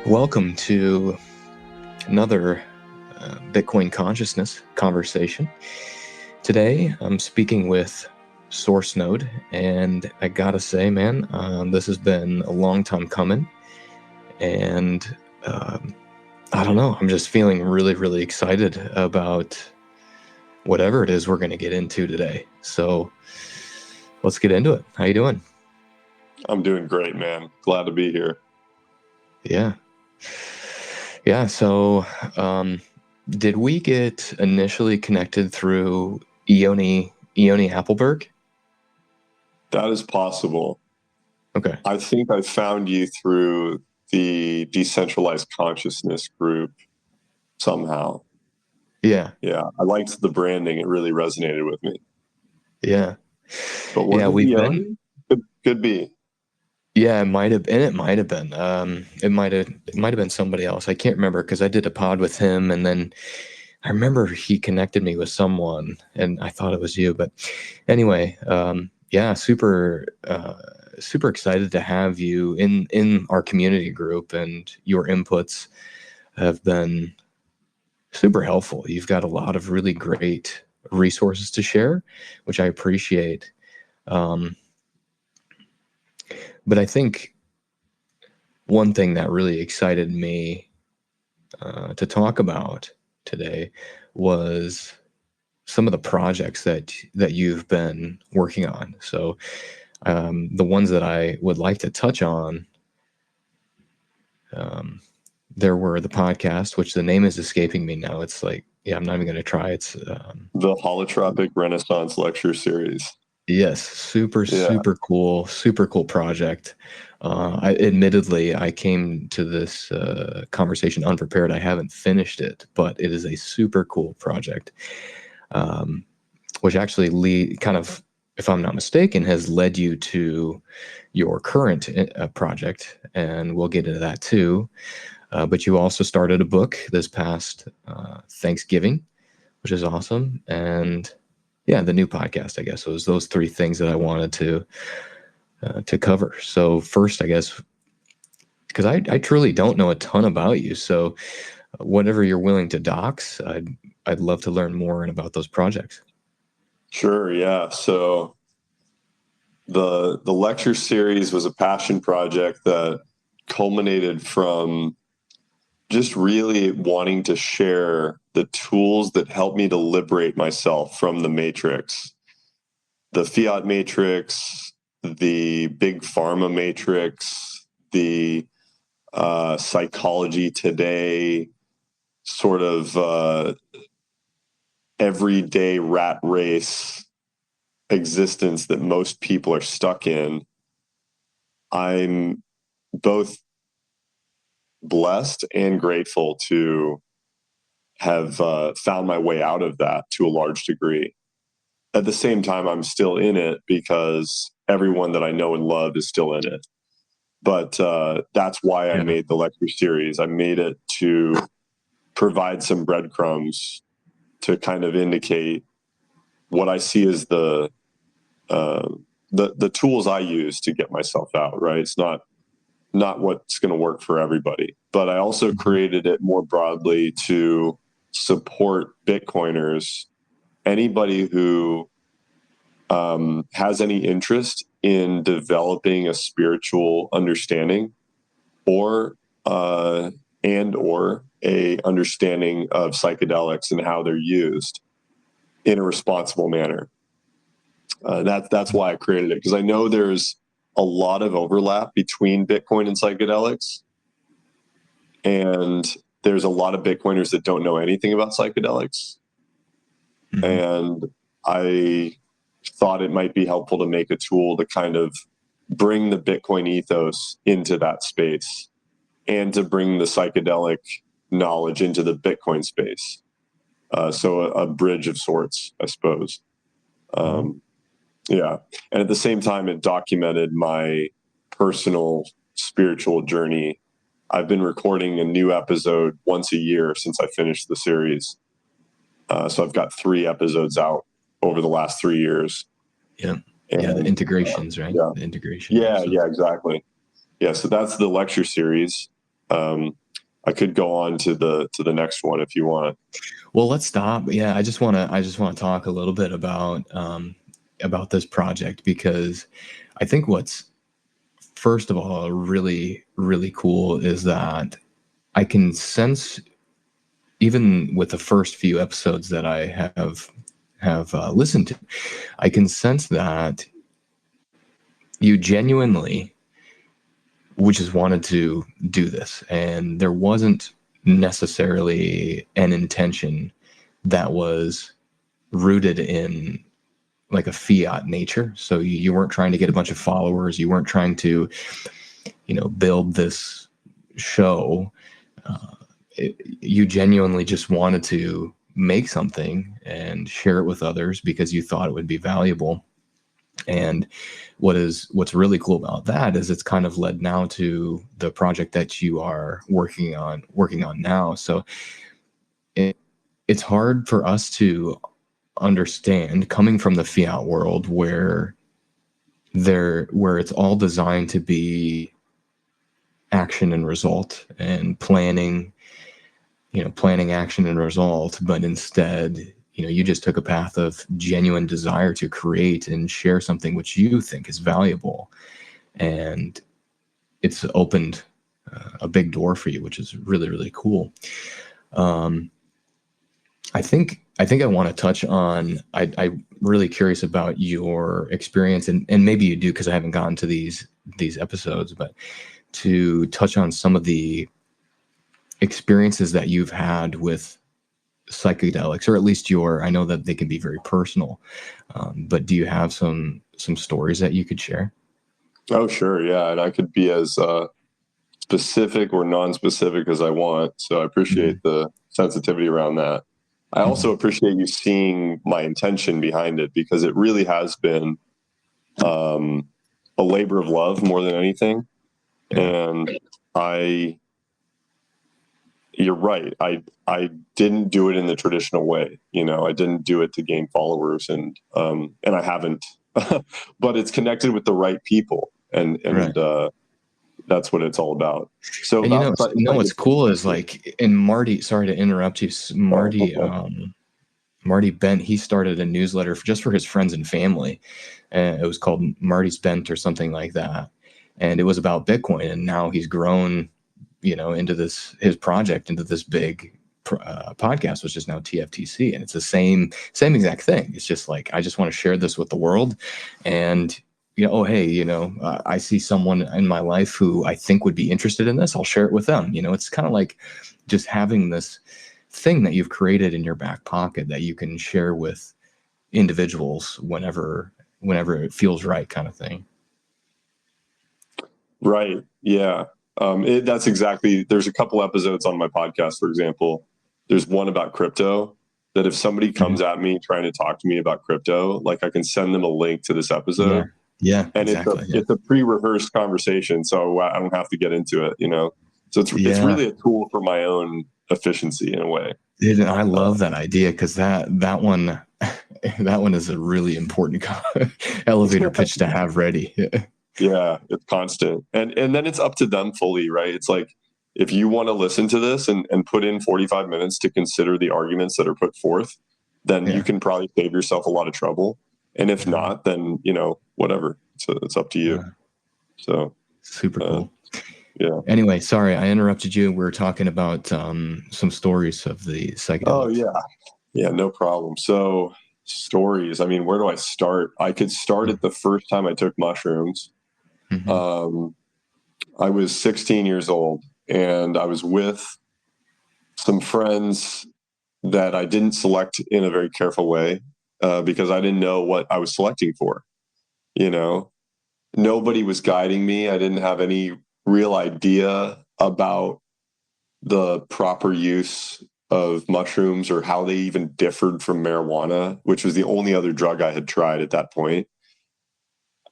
Welcome to another Bitcoin consciousness conversation. Today, I'm speaking with Sourcenode, and I gotta say, man, this has been a long time coming, and I don't know, I'm just feeling really, really excited about whatever it is we're going to get into today. So let's get into it. How you doing? I'm doing great, man. Glad to be here. Yeah. So, did we get initially connected through Ioni Appleberg? That is possible. Okay. I think I found you through the decentralized consciousness group somehow. Yeah. I liked the branding. It really resonated with me. Yeah. But what we've been. Could be. Yeah, it might have been. It might have been somebody else. I can't remember because I did a pod with him, and then I remember he connected me with someone, and I thought it was you. But anyway, super excited to have you in our community group, and your inputs have been super helpful. You've got a lot of really great resources to share, which I appreciate. But I think one thing that really excited me to talk about today was some of the projects that you've been working on. So the ones that I would like to touch on, there were the podcast, which the name is escaping me now. It's like, I'm not even going to try. It's the Holotropic Lecture Series. Yes, super cool project. Admittedly, I came to this conversation unprepared. I haven't finished it, but it is a super cool project, which actually if I'm not mistaken, has led you to your current project, and we'll get into that too. But you also started a book this past Thanksgiving, which is awesome, and the new podcast, I guess. It was those three things that I wanted to cover. So first, I guess, because I truly don't know a ton about you, so whatever you're willing to dox, I'd love to learn more about those projects. Sure, yeah. So the lecture series was a passion project that culminated from just really wanting to share the tools that help me to liberate myself from the matrix, the fiat matrix, the big pharma matrix, the psychology today, sort of everyday rat race existence that most people are stuck in. I'm both blessed and grateful to have found my way out of that to a large degree. At the same time, I'm still in it because everyone that I know and love is still in it. But that's why I made the lecture series. I made it to provide some breadcrumbs to kind of indicate what I see as the tools I use to get myself out, right? It's not what's going to work for everybody. But I also created it more broadly to support Bitcoiners, anybody who has any interest in developing a spiritual understanding or a understanding of psychedelics and how they're used in a responsible manner. That's why I created it, because I know there's a lot of overlap between Bitcoin and psychedelics. And there's a lot of Bitcoiners that don't know anything about psychedelics. Mm-hmm. And I thought it might be helpful to make a tool to kind of bring the Bitcoin ethos into that space and to bring the psychedelic knowledge into the Bitcoin space. So a bridge of sorts, I suppose. And at the same time, it documented my personal spiritual journey. I've been recording a new episode once a year since I finished the series. So I've got 3 episodes out over the last 3 years. Yeah. The integrations, right? Yeah. The integration. Yeah, exactly. Yeah, so that's the lecture series. I could go on to the next one if you want. Well, let's stop. Yeah, I just want to talk a little bit about this project, because I think what's, first of all, really, really cool is that I can sense, even with the first few episodes that I have listened to, I can sense that you genuinely, which is, wanted to do this, and there wasn't necessarily an intention that was rooted in like a fiat nature. So you weren't trying to get a bunch of followers. You weren't trying to, build this show. You genuinely just wanted to make something and share it with others because you thought it would be valuable. And what's really cool about that is it's kind of led now to the project that you are working on now. So it's hard for us to understand, coming from the fiat world where it's all designed to be action and result, and planning action and result, but instead, you just took a path of genuine desire to create and share something which you think is valuable, and it's opened a big door for you, which is really, really cool. I think I want to touch on, I'm really curious about your experience, and maybe you do because I haven't gotten to these episodes, but to touch on some of the experiences that you've had with psychedelics, or at least I know that they can be very personal, but do you have some stories that you could share? Oh, sure. Yeah. And I could be as specific or non-specific as I want. So I appreciate the sensitivity around that. I also appreciate you seeing my intention behind it, because it really has been a labor of love more than anything. And you're right. I didn't do it in the traditional way. I didn't do it to gain followers, and I haven't, but it's connected with the right people, and right. That's what it's all about. So, and what's cool is, like, in Marty, sorry to interrupt you, Marty, Marty Bent, he started a newsletter just for his friends and family, and it was called Marty's Bent or something like that. And it was about Bitcoin. And now he's grown, into his project, into this big podcast, which is now TFTC. And it's the same exact thing. It's just like, I just want to share this with the world. And, oh, hey, I see someone in my life who I think would be interested in this. I'll share it with them. It's kind of like just having this thing that you've created in your back pocket that you can share with individuals whenever it feels right, kind of thing. Right. Yeah. That's exactly, there's a couple episodes on my podcast, for example. There's one about crypto that if somebody comes at me trying to talk to me about crypto, like, I can send them a link to this episode. Yeah. And exactly. It's a pre-rehearsed conversation, so I don't have to get into it, So it's really a tool for my own efficiency in a way. And I love that idea, because that one is a really important elevator pitch to have ready. Yeah, it's constant. And then it's up to them fully, right? It's like, if you want to listen to this and put in 45 minutes to consider the arguments that are put forth, then you can probably save yourself a lot of trouble. And if not, then, whatever. So it's up to you. So super cool. Yeah. Anyway, sorry, I interrupted you. We were talking about some stories of the psychedelics. Oh, yeah. Yeah, no problem. So, stories. I mean, where do I start? I could start at the first time I took mushrooms. I was 16 years old, and I was with some friends that I didn't select in a very careful way, because I didn't know what I was selecting for. Nobody was guiding me. I didn't have any real idea about the proper use of mushrooms, or how they even differed from marijuana, which was the only other drug I had tried at that point.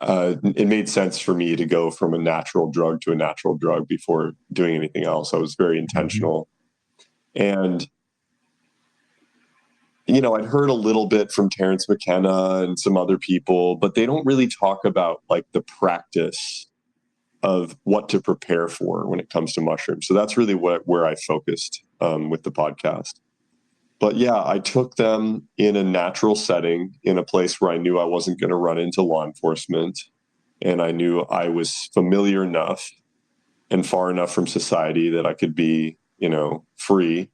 It made sense for me to go from a natural drug to a natural drug before doing anything else. I was very intentional. And, I'd heard a little bit from Terrence McKenna and some other people, but they don't really talk about, like, the practice what to prepare for when it comes to mushrooms. So that's really where I focused with the podcast. But yeah, I took them in a natural setting, in a place where I knew I wasn't going to run into law enforcement, and I knew I was familiar enough and far enough from society that I could be, free.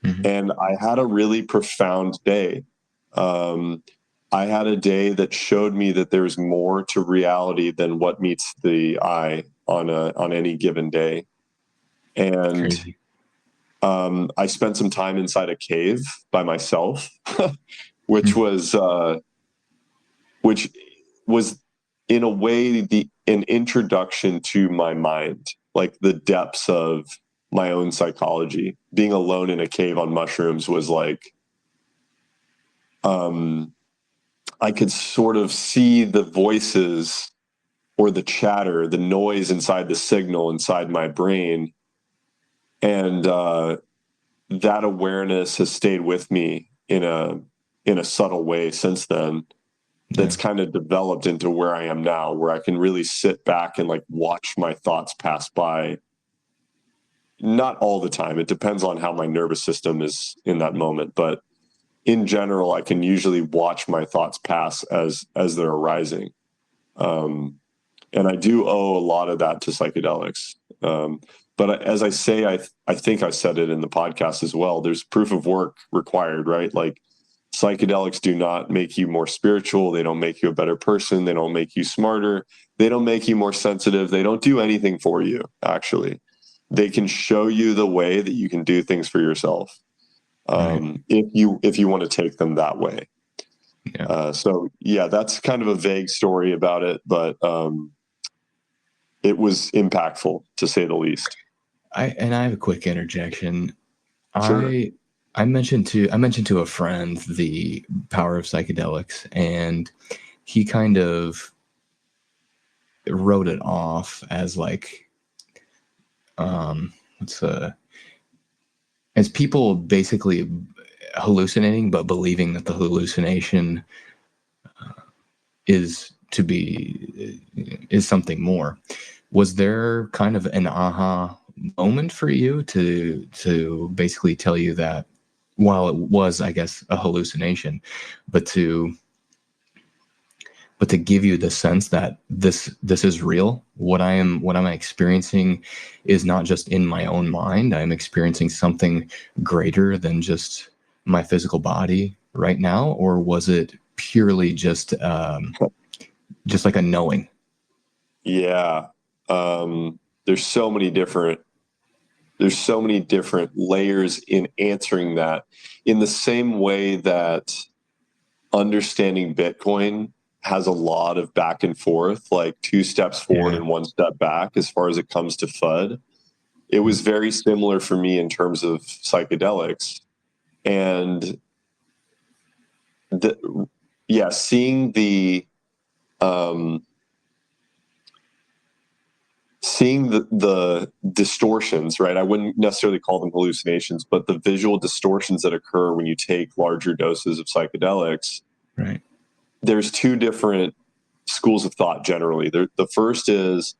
Mm-hmm. And I had a really profound day. I had a day that showed me that there's more to reality than what meets the eye on any given day. And Crazy. I spent some time inside a cave by myself, which was in a way an introduction to my mind, like the depths of my own psychology. Being alone in a cave on mushrooms was like, I could sort of see the voices or the chatter, the noise inside the signal inside my brain. And that awareness has stayed with me in a subtle way since then. That's kind of developed into where I am now, where I can really sit back and like watch my thoughts pass by. Not all the time. It depends on how my nervous system is in that moment. But in general, I can usually watch my thoughts pass as they're arising. And I do owe a lot of that to psychedelics. But as I say, I think I said it in the podcast as well, there's proof of work required, right? Like, psychedelics do not make you more spiritual. They don't make you a better person. They don't make you smarter. They don't make you more sensitive. They don't do anything for you, actually. They can show you the way that you can do things for yourself, if you want to take them that way. Yeah. So yeah, that's kind of a vague story about it, but it was impactful, to say the least. I have a quick interjection. Sure. I mentioned to a friend the power of psychedelics, and he kind of wrote it off as like, as people basically hallucinating, but believing that the hallucination is something more. Was there kind of an aha moment for you to basically tell you that, while it was, I guess, a hallucination, but to give you the sense that this is real? What I'm experiencing is not just in my own mind. I'm experiencing something greater than just my physical body right now? Or was it purely just like a knowing? Yeah. There's so many different layers in answering that, in the same way that understanding Bitcoin has a lot of back and forth, like 2 steps forward and 1 step back as far as it comes to FUD. It was very similar for me in terms of psychedelics. And seeing the distortions, right? I wouldn't necessarily call them hallucinations, but the visual distortions that occur when you take larger doses of psychedelics. Right. There's 2 different schools of thought generally. The first is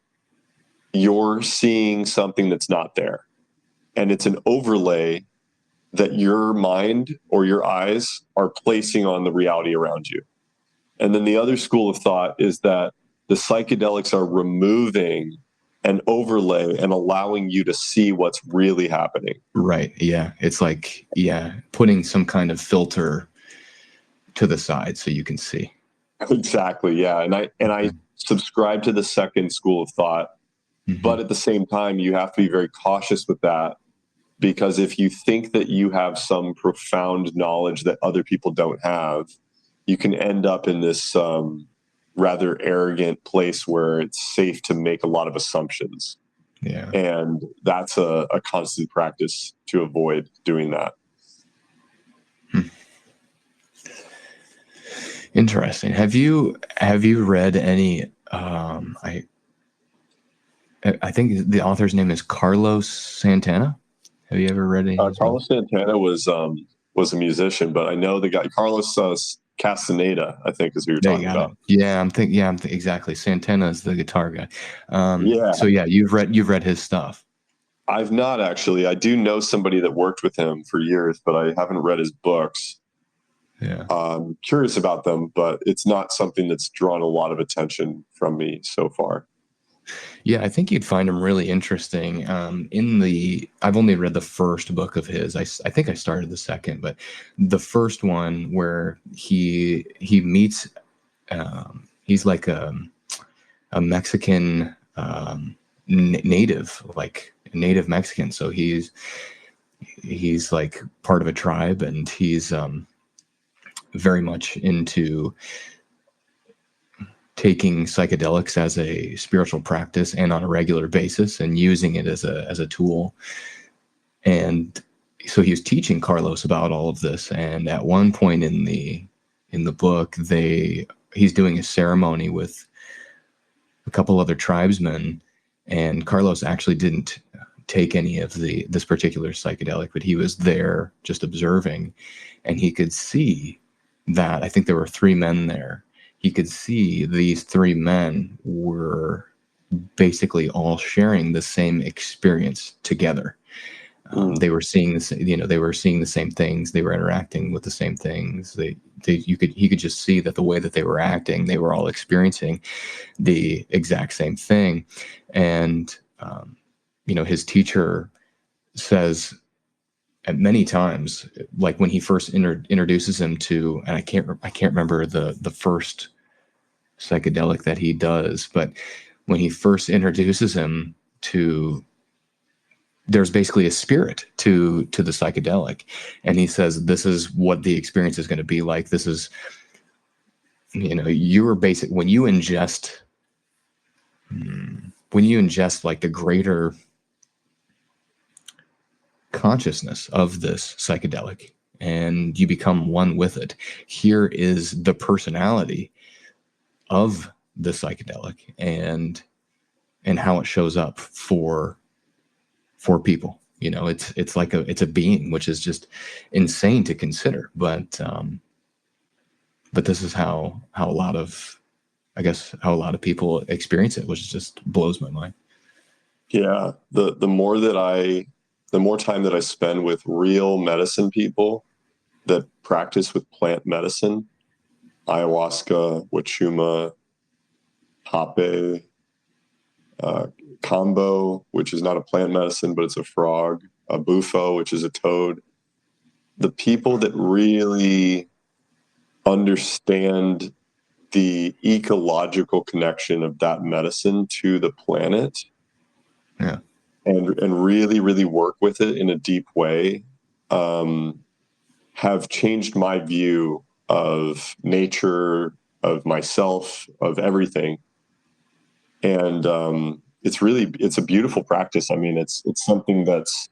you're seeing something that's not there, and it's an overlay that your mind or your eyes are placing on the reality around you. And then the other school of thought is that the psychedelics are removing an overlay and allowing you to see what's really happening. Right. Yeah. It's like, putting some kind of filter to the side so you can see. Exactly. Yeah. And I subscribe to the second school of thought, but at the same time, you have to be very cautious with that, because if you think that you have some profound knowledge that other people don't have, you can end up in this rather arrogant place where it's safe to make a lot of assumptions. Yeah. And that's a constant practice to avoid doing that. Interesting. Have you read any? I think the author's name is Carlos Santana. Have you ever read any? Carlos Santana was a musician, but I know the guy Carlos Casteneda, I think, is who you're They talking got it. about. Yeah, exactly. Santana is the guitar guy. Yeah. So yeah, you've read his stuff. I've not actually. I do know somebody that worked with him for years, but I haven't read his books. Yeah. I'm curious about them, but it's not something that's drawn a lot of attention from me so far. Yeah, I think you'd find him really interesting. I've only read the first book of his. I think I started the second, but the first one where he meets, he's like a Mexican native, like native Mexican. So he's like part of a tribe, and he's very much into taking psychedelics as a spiritual practice and on a regular basis and using it as a tool. And so he was teaching Carlos about all of this. And at one point in the book, he's doing a ceremony with a couple other tribesmen, and Carlos actually didn't take any of this particular psychedelic, but he was there just observing, and he could see that, I think there were 3 men there. He could see these 3 men were basically all sharing the same experience together. They were seeing this, they were seeing the same things. They were interacting with the same things. He could just see that the way that they were acting, they were all experiencing the exact same thing. And his teacher says at many times, like when he first introduces him to, and I can't remember the first psychedelic that he does, but when he first introduces him to, there's basically a spirit to the psychedelic, and he says, this is what the experience is going to be like. This is, you're basic when you ingest like the greater consciousness of this psychedelic, and you become one with it. Here is the personality of the psychedelic, and how it shows up for people. It's like it's a being, which is just insane to consider. But this is how a lot of people experience it, which just blows my mind. Yeah, the more time that I spend with real medicine people that practice with plant medicine, ayahuasca, wachuma, hape, combo, which is not a plant medicine, but it's a frog, a bufo, which is a toad. The people that really understand the ecological connection of that medicine to the planet, yeah, and really, really work with it in a deep way, have changed my view of nature, of myself, of everything. And it's a beautiful practice. I mean, it's something that's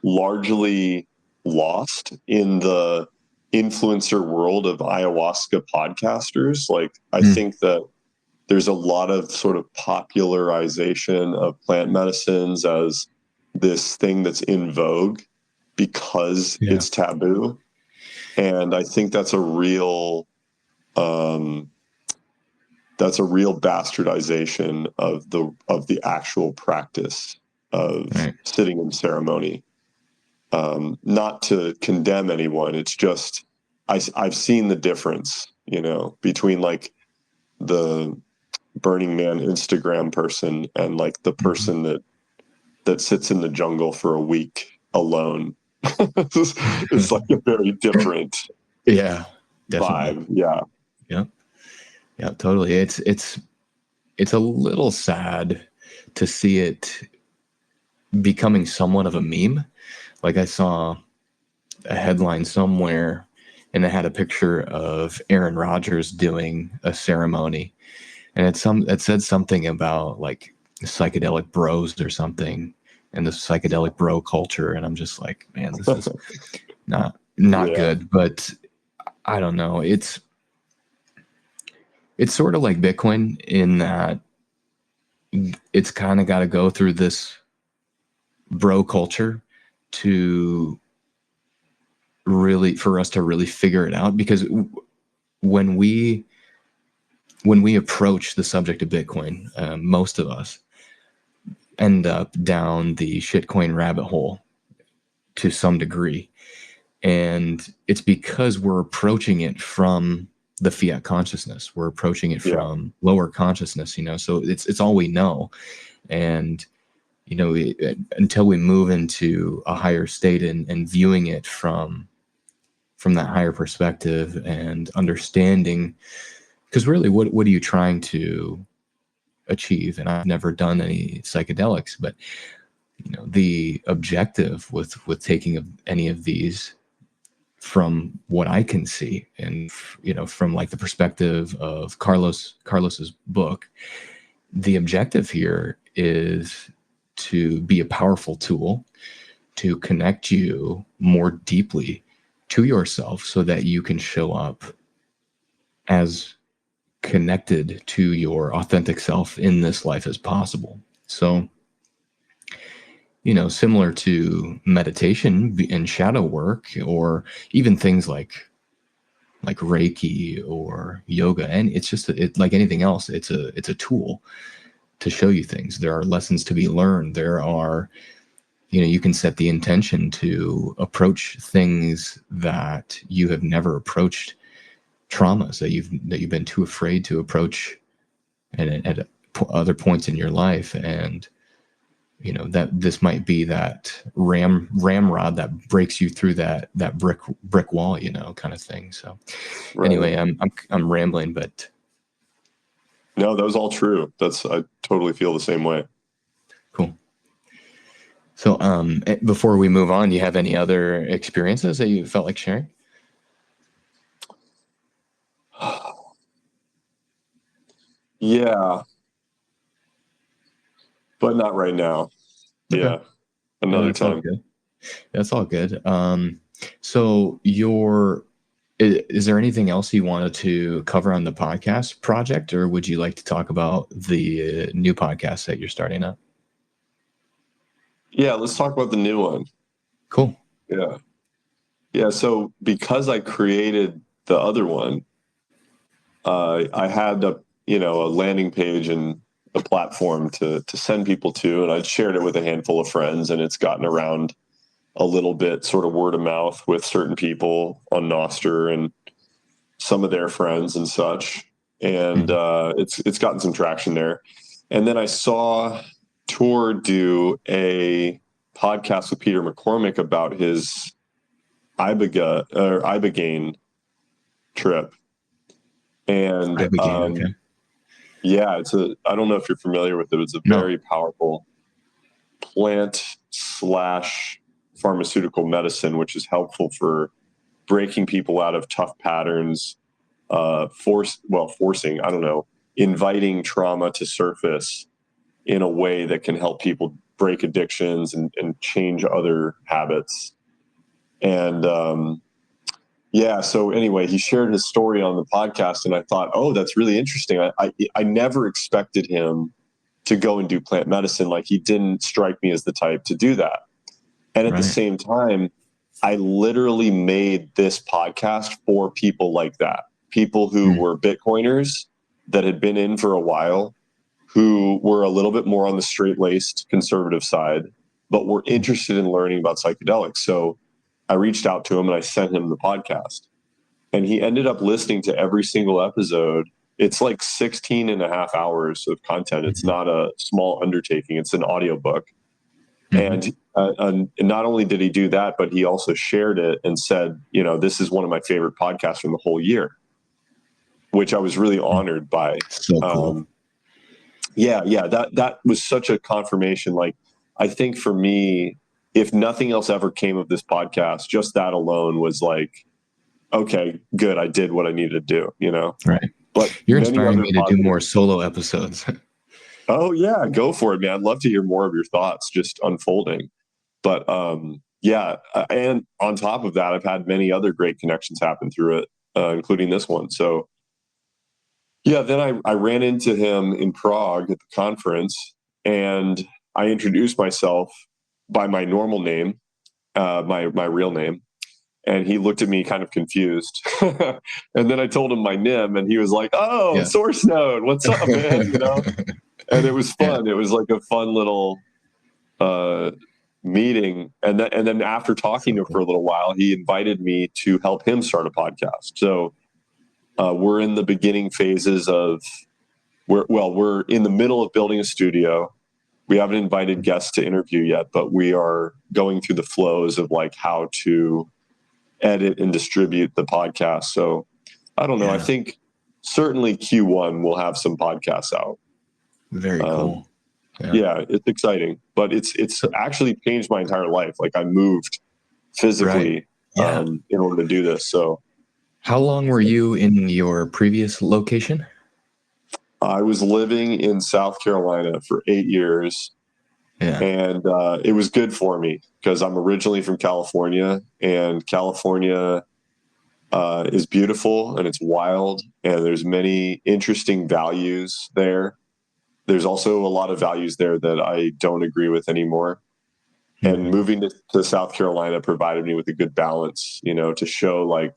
largely lost in the influencer world of ayahuasca podcasters. Like, I think that there's a lot of sort of popularization of plant medicines as this thing that's in vogue because it's taboo. And I think that's a real bastardization of the actual practice of sitting in ceremony. Not to condemn anyone. It's just, I've seen the difference, between like the Burning Man Instagram person and like the person that sits in the jungle for a week alone. It's like a very different vibe. Yeah, totally. It's a little sad to see it becoming somewhat of a meme. Like, I saw a headline somewhere, and it had a picture of Aaron Rodgers doing a ceremony, and it said something about like psychedelic bros or something, and the psychedelic bro culture. And I'm just like, man, this is not good. But I don't know. It's sort of like Bitcoin in that it's kind of got to go through this bro culture to really, for us to really figure it out, because when we approach the subject of Bitcoin, most of us end up down the shitcoin rabbit hole to some degree. And it's because we're approaching it from the fiat consciousness. We're approaching it from lower consciousness, so it's all we know. And, until we move into a higher state and viewing it from that higher perspective and understanding, because really what are you trying to achieve? And I've never done any psychedelics, but the objective with taking any of these, from what I can see, and from like the perspective of Carlos's book, the objective here is to be a powerful tool to connect you more deeply to yourself so that you can show up as connected to your authentic self in this life as possible. So, similar to meditation and shadow work, or even things like Reiki or yoga, and it's just like anything else. It's a tool to show you things. There are lessons to be learned. There are, you can set the intention to approach things that you have never approached, traumas that you've been too afraid to approach at other points in your life. And that this might be that ramrod that breaks you through that brick wall, kind of thing. So anyway, I'm rambling, but no, that was all true. I totally feel the same way. Cool. So before we move on, do you have any other experiences that you felt like sharing? Yeah, but not right now. Okay. Yeah, another time. All good. That's all good. So is there anything else you wanted to cover on the podcast project, or would you like to talk about the new podcast that you're starting up? Yeah, let's talk about the new one. Cool. Yeah. So because I created the other one, I had a landing page and a platform to send people to, and I'd shared it with a handful of friends, and it's gotten around a little bit, sort of word of mouth with certain people on Nostr and some of their friends and such. And it's gotten some traction there. And then I saw Tuur do a podcast with Peter McCormick about his Ibogaine trip. And Ibogaine, okay. Yeah, I don't know if you're familiar with it. It's a very powerful plant / pharmaceutical medicine, which is helpful for breaking people out of tough patterns, forcing, inviting trauma to surface in a way that can help people break addictions and change other habits. And so anyway, he shared his story on the podcast, and I thought, oh, that's really interesting. I never expected him to go and do plant medicine. Like, he didn't strike me as the type to do that. And at the same time, I literally made this podcast for people like that. People who were Bitcoiners that had been in for a while, who were a little bit more on the straight-laced conservative side, but were interested in learning about psychedelics. So I reached out to him and I sent him the podcast. And he ended up listening to every single episode. It's like 16 and a half hours of content. It's not a small undertaking. It's an audiobook. And not only did he do that, but he also shared it and said, this is one of my favorite podcasts from the whole year, which I was really honored by. So cool. That was such a confirmation. Like, I think for me, if nothing else ever came of this podcast, just that alone was like, okay, good. I did what I needed to do, Right. But you're inspiring me to do more solo episodes. Oh yeah, go for it, man. I'd love to hear more of your thoughts just unfolding. But and on top of that, I've had many other great connections happen through it, including this one. So yeah, then I ran into him in Prague at the conference, and I introduced myself by my normal name, my real name. And he looked at me kind of confused. And then I told him my NIM, and he was like, "Oh, Sourcenode, what's up, man?" And it was fun. It was like a fun little meeting. And then after talking to him for a little while, he invited me to help him start a podcast. So we're in the beginning phases of, we're in the middle of building a studio. We haven't invited guests to interview yet, but we are going through the flows of like how to edit and distribute the podcast. So I don't know. I think certainly Q1 we'll have some podcasts out. Very cool. Yeah, it's exciting, but it's actually changed my entire life. Like I moved physically in order to do this. So how long were you in your previous location? I was living in South Carolina for 8 years. Yeah. And it was good for me because I'm originally from California, and California is beautiful and it's wild, and there's many interesting values there. There's also a lot of values there that I don't agree with anymore. Mm-hmm. And moving to South Carolina provided me with a good balance, to show like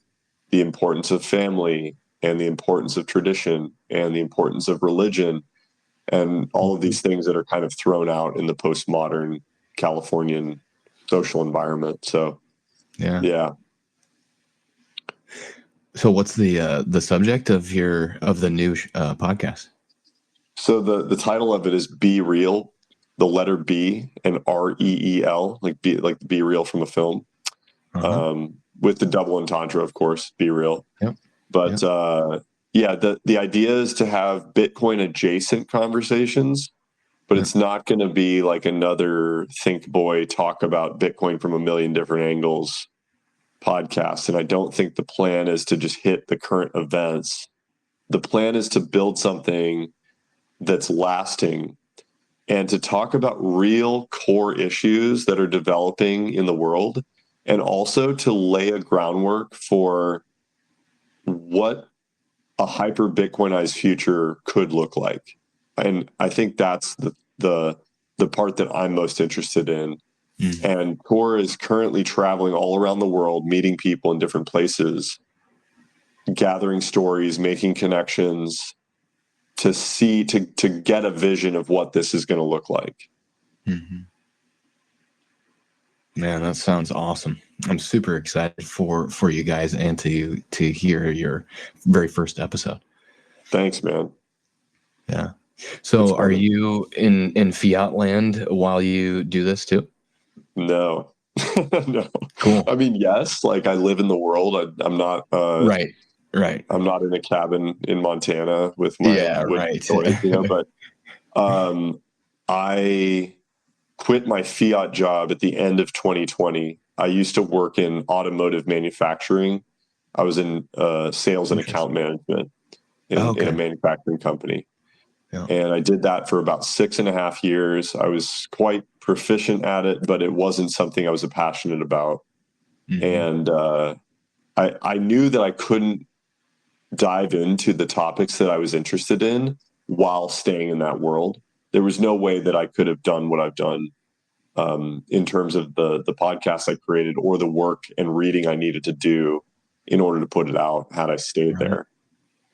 the importance of family and the importance of tradition and the importance of religion and all of these things that are kind of thrown out in the postmodern Californian social environment. So, yeah. So what's the subject of the new podcast? So the title of it is Be Real, the letter B and REEL, like Be Real from a film, with the double entendre, of course, Be Real. Yep. But the idea is to have Bitcoin adjacent conversations, but it's not going to be like another Think Boy talk about Bitcoin from a million different angles podcast. And I don't think the plan is to just hit the current events. The plan is to build something that's lasting and to talk about real core issues that are developing in the world, and also to lay a groundwork for what a hyper Bitcoinized future could look like. And I think that's the part that I'm most interested in. Mm-hmm. And Tuur is currently traveling all around the world, meeting people in different places, gathering stories, making connections to get a vision of what this is going to look like. Mm-hmm. Man, that sounds awesome. I'm super excited for you guys and to hear your very first episode. Thanks, man. Yeah. So are you in fiat land while you do this too? No. No. Cool. I mean, yes, like I live in the world. I'm not right. I'm not in a cabin in Montana with my toys, but I quit my fiat job at the end of 2020. I used to work in automotive manufacturing. I was in sales and account management in a manufacturing company. Yeah. And I did that for about 6.5 years. I was quite proficient at it, but it wasn't something I was passionate about. Mm-hmm. And I knew that I couldn't dive into the topics that I was interested in while staying in that world. There was no way that I could have done what I've done in terms of the podcast I created or the work and reading I needed to do in order to put it out had I stayed there.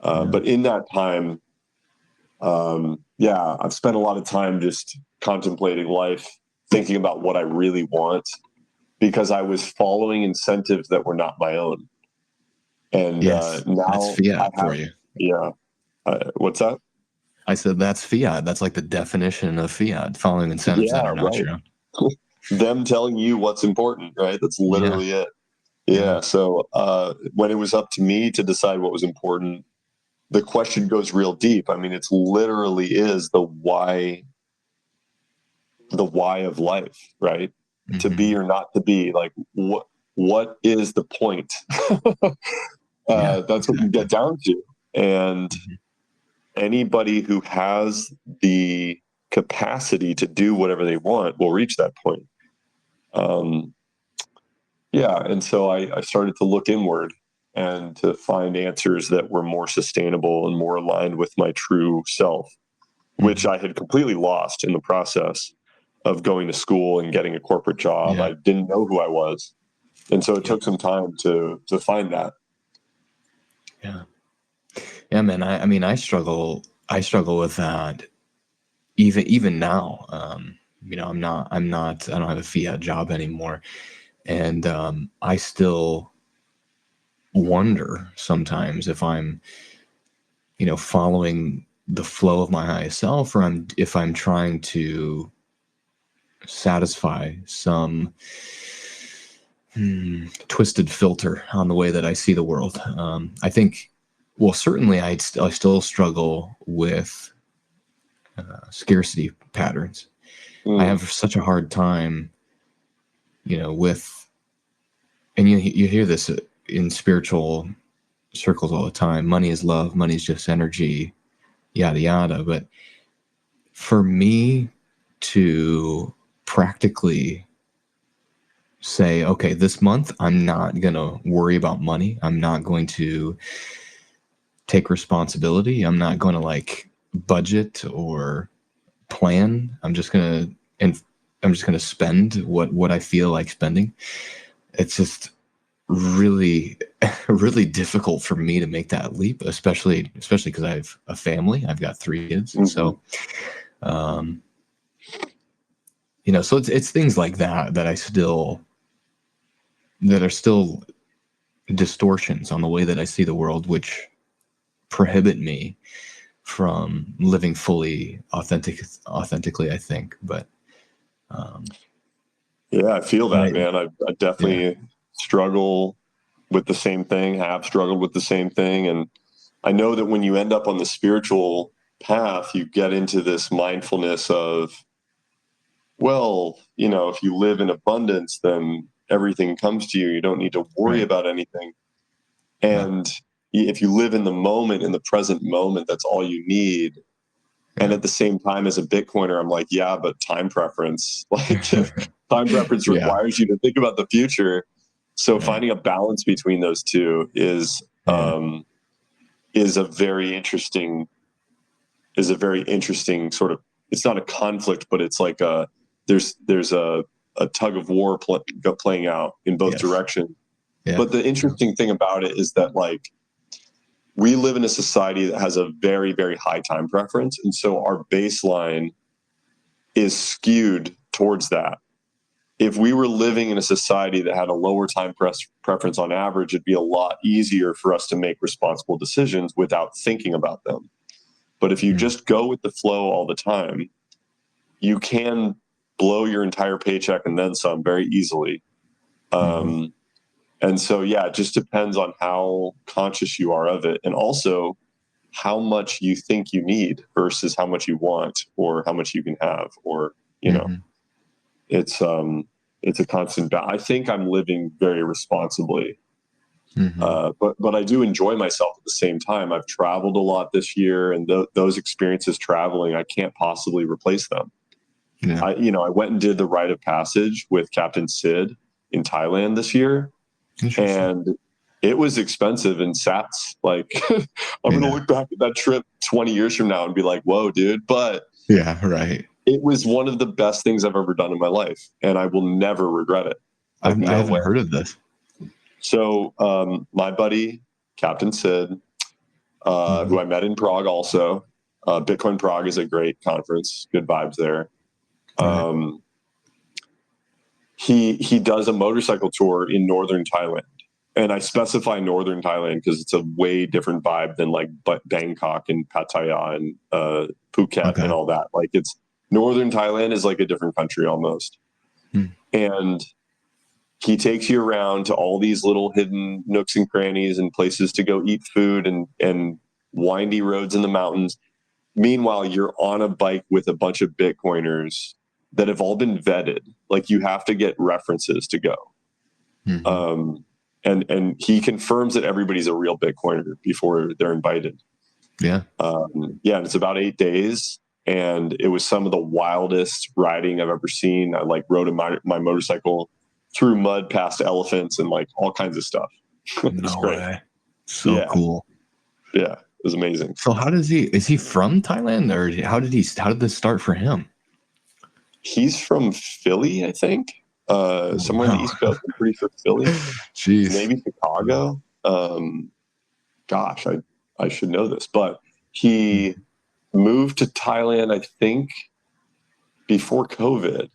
But in that time, I've spent a lot of time just contemplating life, thinking about what I really want, because I was following incentives that were not my own. And now that's fiat for you. Yeah. What's that? I said that's fiat. That's like the definition of fiat, following incentives that are not your own. Them telling you what's important, right? That's literally it. Yeah. So when it was up to me to decide what was important, the question goes real deep. I mean, it's literally is the why of life, right? Mm-hmm. To be or not to be. Like what is the point? That's what you get down to. And anybody who has the capacity to do whatever they want will reach that point. And so I started to look inward and to find answers that were more sustainable and more aligned with my true self, which I had completely lost in the process of going to school and getting a corporate job. I didn't know who I was. And so it took some time to find that. Yeah. Yeah, man. I mean, I struggle with that even now. You know, I don't have a fiat job anymore. And I still wonder sometimes if I'm, you know, following the flow of my highest self, or if I'm trying to satisfy some twisted filter on the way that I see the world. I think, well, certainly I still struggle with scarcity patterns. I have such a hard time, you know, and you hear this in spiritual circles all the time. Money is love. Money is just energy, yada, yada. But for me to practically say, okay, this month I'm not going to worry about money. I'm not going to take responsibility. I'm not going to like budget or plan. I'm just going to spend what I feel like spending. It's just really, really difficult for me to make that leap, especially because I have a family. I've got 3 kids. Mm-hmm. So, you know, so it's things like that that are still distortions on the way that I see the world, which prohibit me from living fully authentically, I think. But yeah, I feel that, man. I definitely struggle with the same thing, have struggled with the same thing. And I know that when you end up on the spiritual path, you get into this mindfulness of, well, you know, if you live in abundance, then everything comes to you. You don't need to worry about anything. And if you live in the moment, in the present moment, that's all you need. And at the same time, as a Bitcoiner, I'm like, yeah, but time preference, like time preference requires you to think about the future. So finding a balance between those two is a very interesting sort of, it's not a conflict, but it's like there's a tug of war playing out in both directions. Yeah. But the interesting thing about it is that, like, we live in a society that has a very, very high time preference. And so our baseline is skewed towards that. If we were living in a society that had a lower time preference on average, it'd be a lot easier for us to make responsible decisions without thinking about them. But if you just go with the flow all the time, you can blow your entire paycheck and then some very easily. And so, yeah, it just depends on how conscious you are of it, and also how much you think you need versus how much you want or how much you can have, or, you know, it's a constant battle. I think I'm living very responsibly, but I do enjoy myself at the same time. I've traveled a lot this year, and those experiences traveling, I can't possibly replace them. Yeah. I went and did the rite of passage with Captain Sid in Thailand this year. And it was expensive in sats. Like, I'm going to look back at that trip 20 years from now and be like, whoa, dude. But it was one of the best things I've ever done in my life, and I will never regret it. I haven't heard of this. So my buddy, Captain Sid, who I met in Prague also, Bitcoin Prague is a great conference, good vibes there. He does a motorcycle tour in northern Thailand. And I specify northern Thailand because it's a way different vibe than like Bangkok and Pattaya and Phuket and all that. Like, it's northern Thailand is like a different country almost. And he takes you around to all these little hidden nooks and crannies and places to go eat food and windy roads in the mountains. Meanwhile, you're on a bike with a bunch of Bitcoiners that have all been vetted. Like, you have to get references to go. And he confirms that everybody's a real Bitcoiner before they're invited. And it's about 8 days, and it was some of the wildest riding I've ever seen. I like rode my motorcycle through mud past elephants and like all kinds of stuff. It's great. Way. So cool. Yeah, it was amazing. So is he from Thailand, or how did this start for him? He's from Philly, I think. somewhere on the East Coast. I'm pretty sure Philly, Jeez. maybe Chicago. Gosh, I should know this, but he moved to Thailand, I think, before COVID.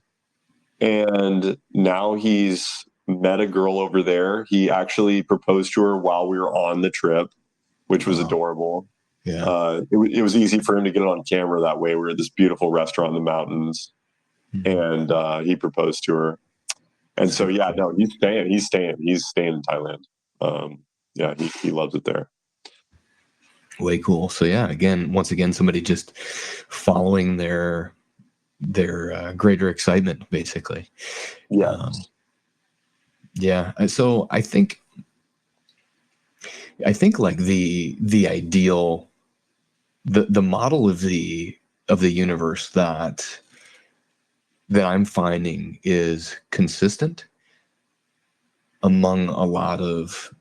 And now he's met a girl over there. He actually proposed to her while we were on the trip, which was adorable. Yeah. It was easy for him to get it on camera that way. We were at this beautiful restaurant in the mountains, and he proposed to her. And so, yeah, no, he's staying in Thailand. Yeah, he loves it there. Way cool. So yeah, once again, somebody just following their greater excitement, basically. Yeah. Yeah. So I think like the ideal, the model of the universe that I'm finding is consistent among a lot of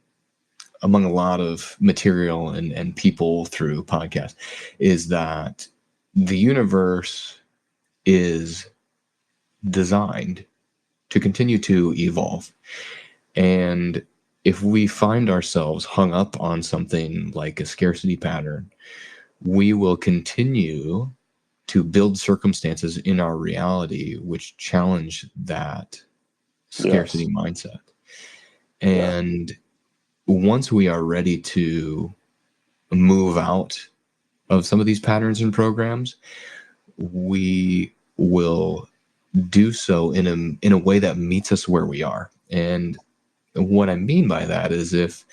material and people through podcasts, is that the universe is designed to continue to evolve. And if we find ourselves hung up on something like a scarcity pattern, we will continue to build circumstances in our reality which challenge that scarcity mindset. And once we are ready to move out of some of these patterns and programs, we will do so in a way that meets us where we are. And what I mean by that is if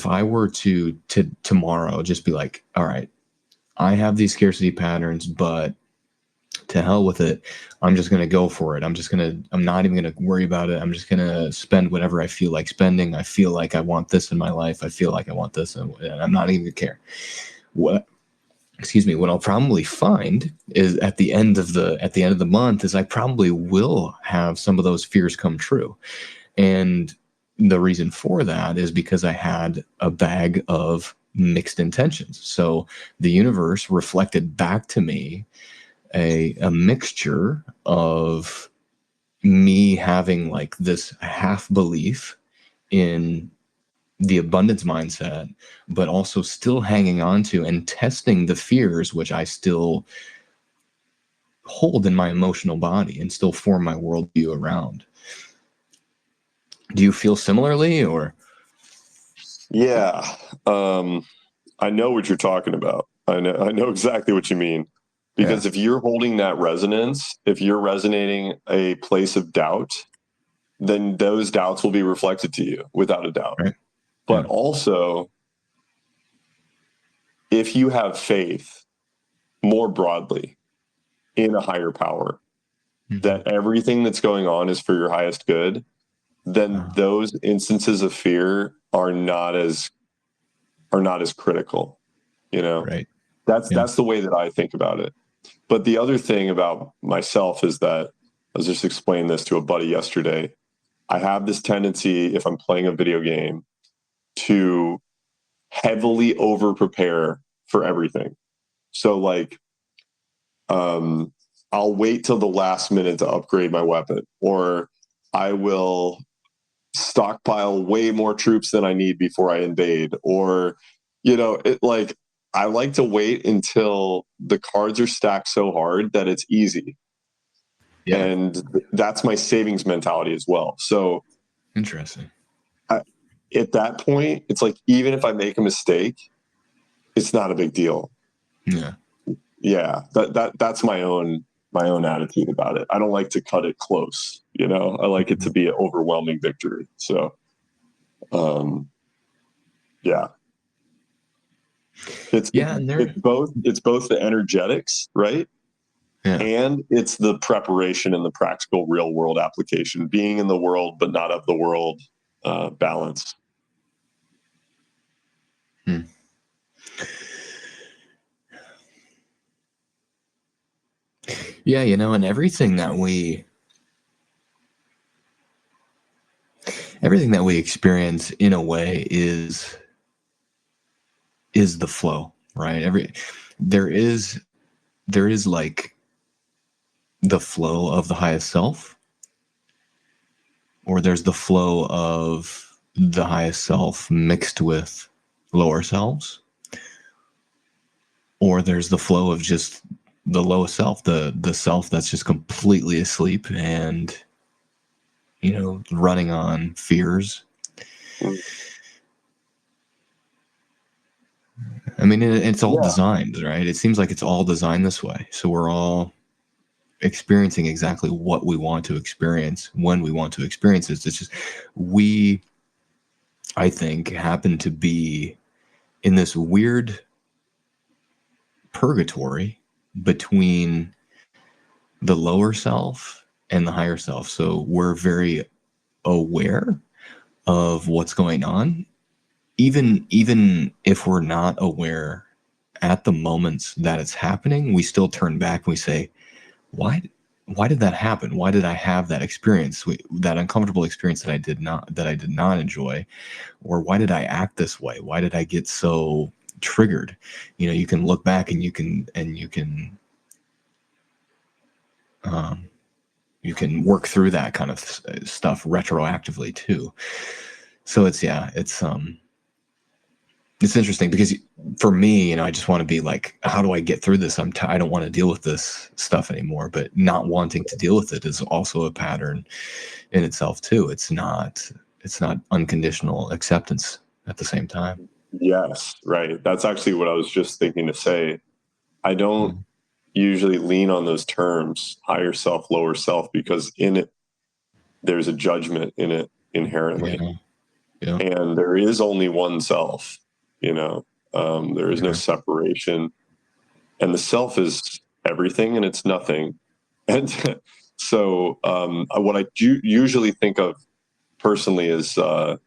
I were to tomorrow just be like, all right, I have these scarcity patterns, but to hell with it, I'm just going to go for it. I'm not even going to worry about it. I'm just going to spend whatever I feel like spending. I feel like I want this in my life. I feel like I want this, and I'm not even going to care. What I'll probably find is at the end of the month is I probably will have some of those fears come true. And the reason for that is because I had a bag of mixed intentions. So the universe reflected back to me a mixture of me having like this half belief in the abundance mindset, but also still hanging on to and testing the fears which I still hold in my emotional body and still form my worldview around. Do you feel similarly, or? Yeah. I know what you're talking about. I know exactly what you mean. Because if you're holding that resonance, if you're resonating a place of doubt, then those doubts will be reflected to you without a doubt. Right. But also, if you have faith more broadly in a higher power, that everything that's going on is for your highest good, then those instances of fear are not as critical. Right. That's the way that I think about it. But the other thing about myself is that I was just explaining this to a buddy yesterday. I have this tendency, if I'm playing a video game, to heavily over prepare for everything. So like, I'll wait till the last minute to upgrade my weapon, or I will stockpile way more troops than I need before I invade, or, I like to wait until the cards are stacked so hard that it's easy. Yeah. And that's my savings mentality as well. So Interesting. At that point, it's like, even if I make a mistake, it's not a big deal. Yeah. Yeah. That's my own attitude about it. I don't like to cut it close. I like it to be an overwhelming victory. So, yeah. It's both the energetics, right? Yeah. And it's the preparation and the practical real world application, being in the world, but not of the world, balance. Yeah. And everything that we experience in a way is the flow, right? There is like the flow of the highest self, or there's the flow of the highest self mixed with lower selves, or there's the flow of just the lowest self, the self that's just completely asleep and, running on fears. I mean, it's all designed, right? It seems like it's all designed this way. So we're all experiencing exactly what we want to experience when we want to experience it. It's just we, I think, happen to be in this weird purgatory between the lower self and the higher self. So we're very aware of what's going on, even if we're not aware at the moments that it's happening. We still turn back and we say, why did that happen? Why did I have that experience, that uncomfortable experience that I did not enjoy? Or why did I act this way? Why did I get so triggered? You can look back and you can work through that kind of stuff retroactively too. So it's interesting because for me, I just want to be like, how do I get through this? I don't want to deal with this stuff anymore, but not wanting to deal with it is also a pattern in itself too. It's not unconditional acceptance at the same time. Yes, right. That's actually what I was just thinking to say. I don't usually lean on those terms, higher self, lower self, because in it, there's a judgment in it inherently. Yeah. And there is only one self, there is no separation. And the self is everything and it's nothing. And so what I usually think of personally is the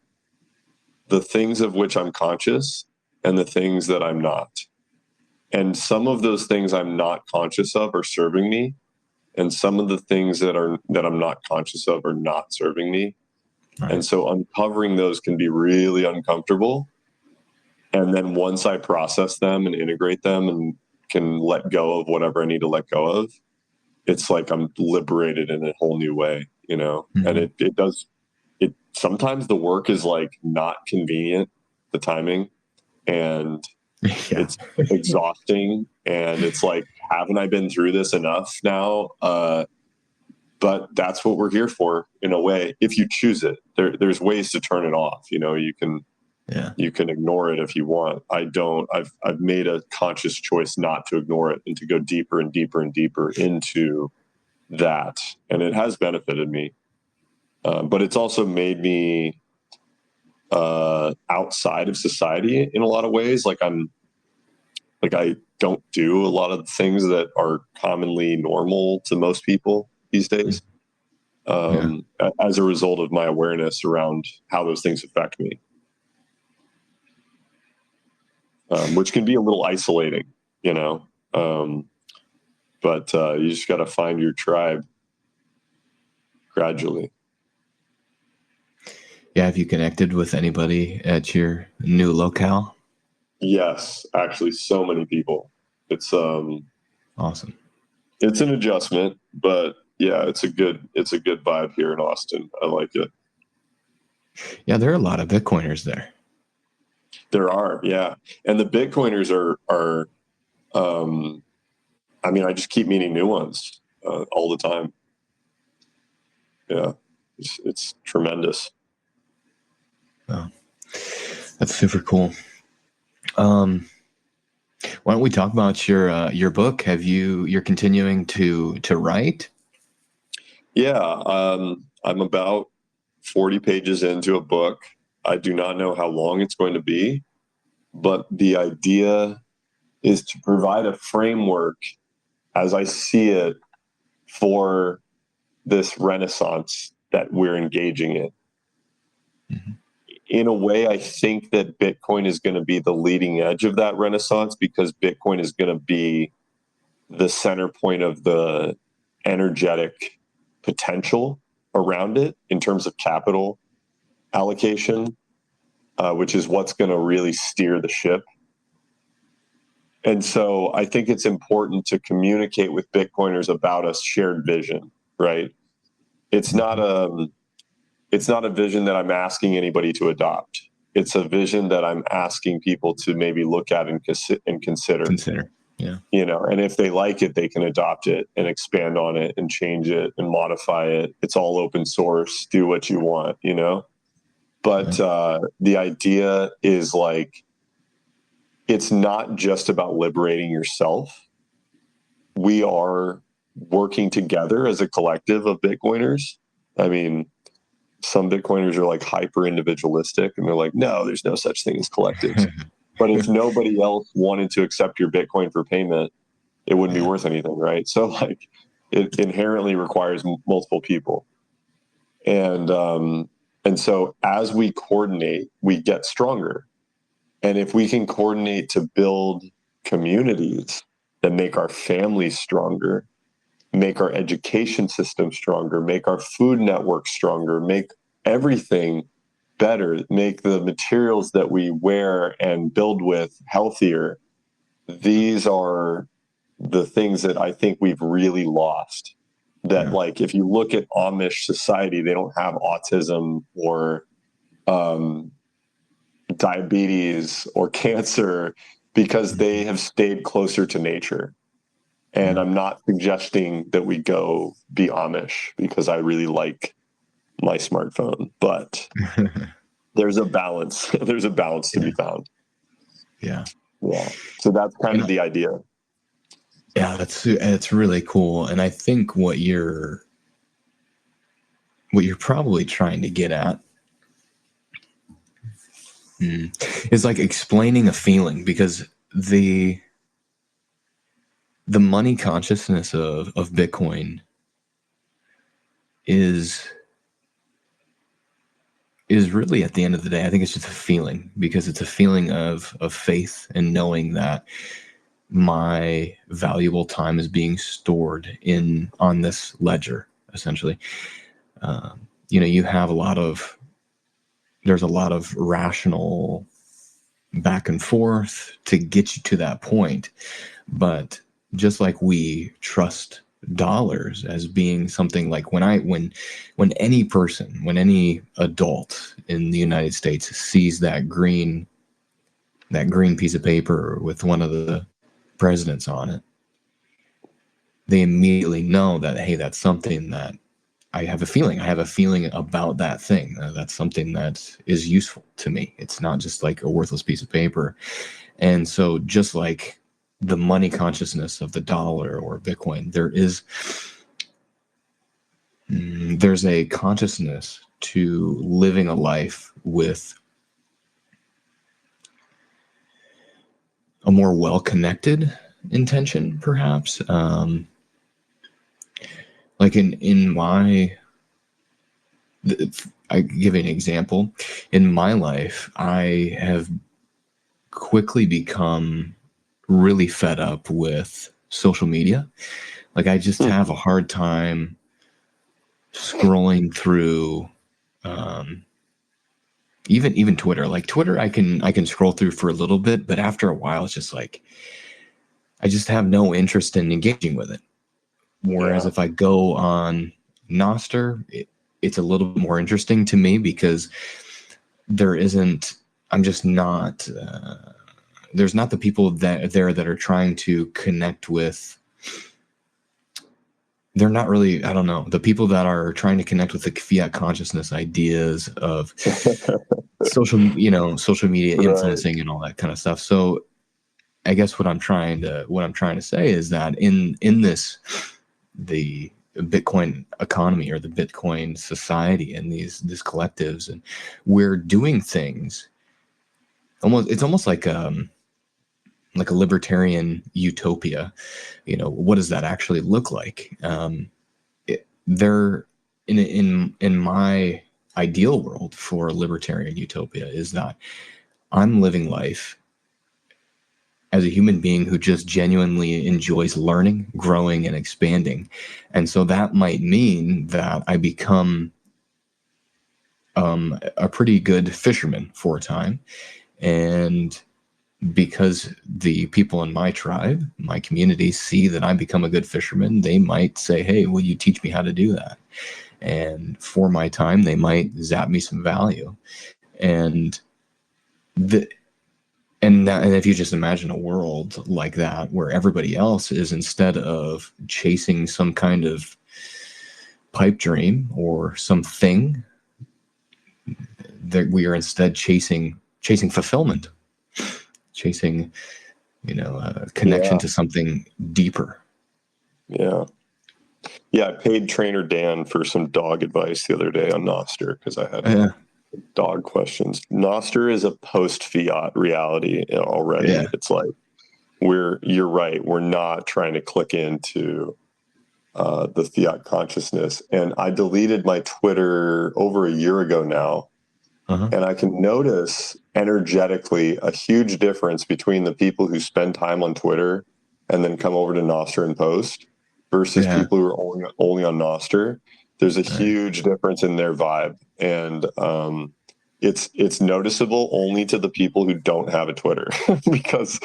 things of which I'm conscious and the things that I'm not. And some of those things I'm not conscious of are serving me, and some of the things that I'm not conscious of are not serving me. Right. And so uncovering those can be really uncomfortable. And then once I process them and integrate them and can let go of whatever I need to let go of, it's like I'm liberated in a whole new way, Mm-hmm. And it does. Sometimes the work is like not convenient, the timing, and it's exhausting. And it's like, haven't I been through this enough now? But that's what we're here for, in a way. If you choose it, there's ways to turn it off. You can ignore it if you want. I don't. I've made a conscious choice not to ignore it and to go deeper and deeper and deeper into that, and it has benefited me. But it's also made me outside of society in a lot of ways. I don't do a lot of the things that are commonly normal to most people these days, as a result of my awareness around how those things affect me, which can be a little isolating, but you just got to find your tribe gradually. Yeah. Have you connected with anybody at your new locale? Yes, actually, so many people. It's awesome. It's an adjustment, but yeah, it's a good vibe here in Austin. I like it. Yeah, there are a lot of Bitcoiners there. There are, yeah, and the Bitcoiners are. I just keep meeting new ones all the time. Yeah, it's tremendous. Oh, that's super cool. Why don't we talk about your book? You're continuing to write? Yeah, I'm about 40 pages into a book. I do not know how long it's going to be, but the idea is to provide a framework as I see it for this renaissance that we're engaging in. Mm-hmm. In a way, I think that Bitcoin is going to be the leading edge of that renaissance, because Bitcoin is going to be the center point of the energetic potential around it in terms of capital allocation, which is what's going to really steer the ship. And so I think it's important to communicate with Bitcoiners about a shared vision, right? It's not a vision that I'm asking anybody to adopt. It's a vision that I'm asking people to maybe look at and consider. Yeah. And if they like it, they can adopt it and expand on it and change it and modify it. It's all open source. Do what you want, But the idea is like, it's not just about liberating yourself. We are working together as a collective of Bitcoiners. I mean, some Bitcoiners are like hyper individualistic and they're like, no, there's no such thing as collectives. But if nobody else wanted to accept your Bitcoin for payment, it wouldn't be worth anything, right? So like, it inherently requires multiple people. And so as we coordinate, we get stronger. And if we can coordinate to build communities that make our families stronger, make our education system stronger, make our food network stronger, make everything better, make the materials that we wear and build with healthier, these are the things that I think we've really lost. That like, if you look at Amish society, they don't have autism or diabetes or cancer because they have stayed closer to nature. And I'm not suggesting that we go be Amish because I really like my smartphone, but there's a balance. There's a balance to be found. Yeah. So that's kind of the idea. Yeah, it's really cool. And I think what you're probably trying to get at is like explaining a feeling, because the money consciousness of Bitcoin is really, at the end of the day, I think it's just a feeling, because it's a feeling of faith and knowing that my valuable time is being stored on this ledger, essentially. You have there's a lot of rational back and forth to get you to that point. But just like we trust dollars as being something, like when any adult in the United States sees that green piece of paper with one of the presidents on it, they immediately know that, hey, that's something that I have a feeling about that thing. That's something that is useful to me. It's not just like a worthless piece of paper. And so just like the money consciousness of the dollar or Bitcoin, there's a consciousness to living a life with a more well-connected intention, perhaps. Like I give an example. In my life, I have quickly become really fed up with social media. Like, I just have a hard time scrolling through even Twitter. Like Twitter, I can scroll through for a little bit, but after a while it's just like I just have no interest in engaging with it. Whereas if I go on Nostr, it's a little bit more interesting to me, because there's not the people that are trying to connect with. They're not really, I don't know, the people that are trying to connect with the fiat consciousness ideas of social media influencing and all that kind of stuff. So I guess what I'm trying to say is that in the Bitcoin economy or the Bitcoin society and these collectives, and we're doing things it's almost like a libertarian utopia. What does that actually look like? There in my ideal world for libertarian utopia is that I'm living life as a human being who just genuinely enjoys learning, growing, and expanding. And so that might mean that I become a pretty good fisherman for a time. And because the people in my tribe, my community, see that I become a good fisherman, they might say, hey, will you teach me how to do that? And for my time, they might zap me some value. And and if you just imagine a world like that, where everybody else is, instead of chasing some kind of pipe dream or something, that we are instead chasing fulfillment, chasing, connection to something deeper. Yeah. I paid Trainer Dan for some dog advice the other day on Nostr because I had dog questions. Nostr is a post-fiat reality already. Yeah. It's like you're right. We're not trying to click into the fiat consciousness. And I deleted my Twitter over a year ago now. And I can notice energetically a huge difference between the people who spend time on Twitter and then come over to Nostr and post versus people who are only on Nostr. There's a huge difference in their vibe. And it's noticeable only to the people who don't have a Twitter because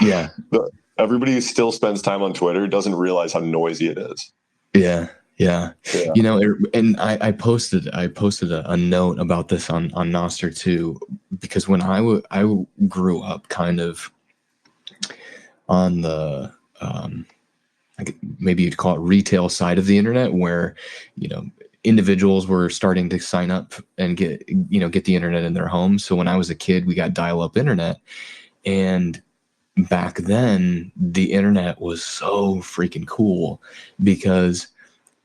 everybody who still spends time on Twitter doesn't realize how noisy it is. Yeah. And I posted a note about this on Nostr too, because when I grew up kind of on the maybe you'd call it retail side of the internet, where individuals were starting to sign up and get the internet in their homes. So when I was a kid, we got dial-up internet, and back then the internet was so freaking cool because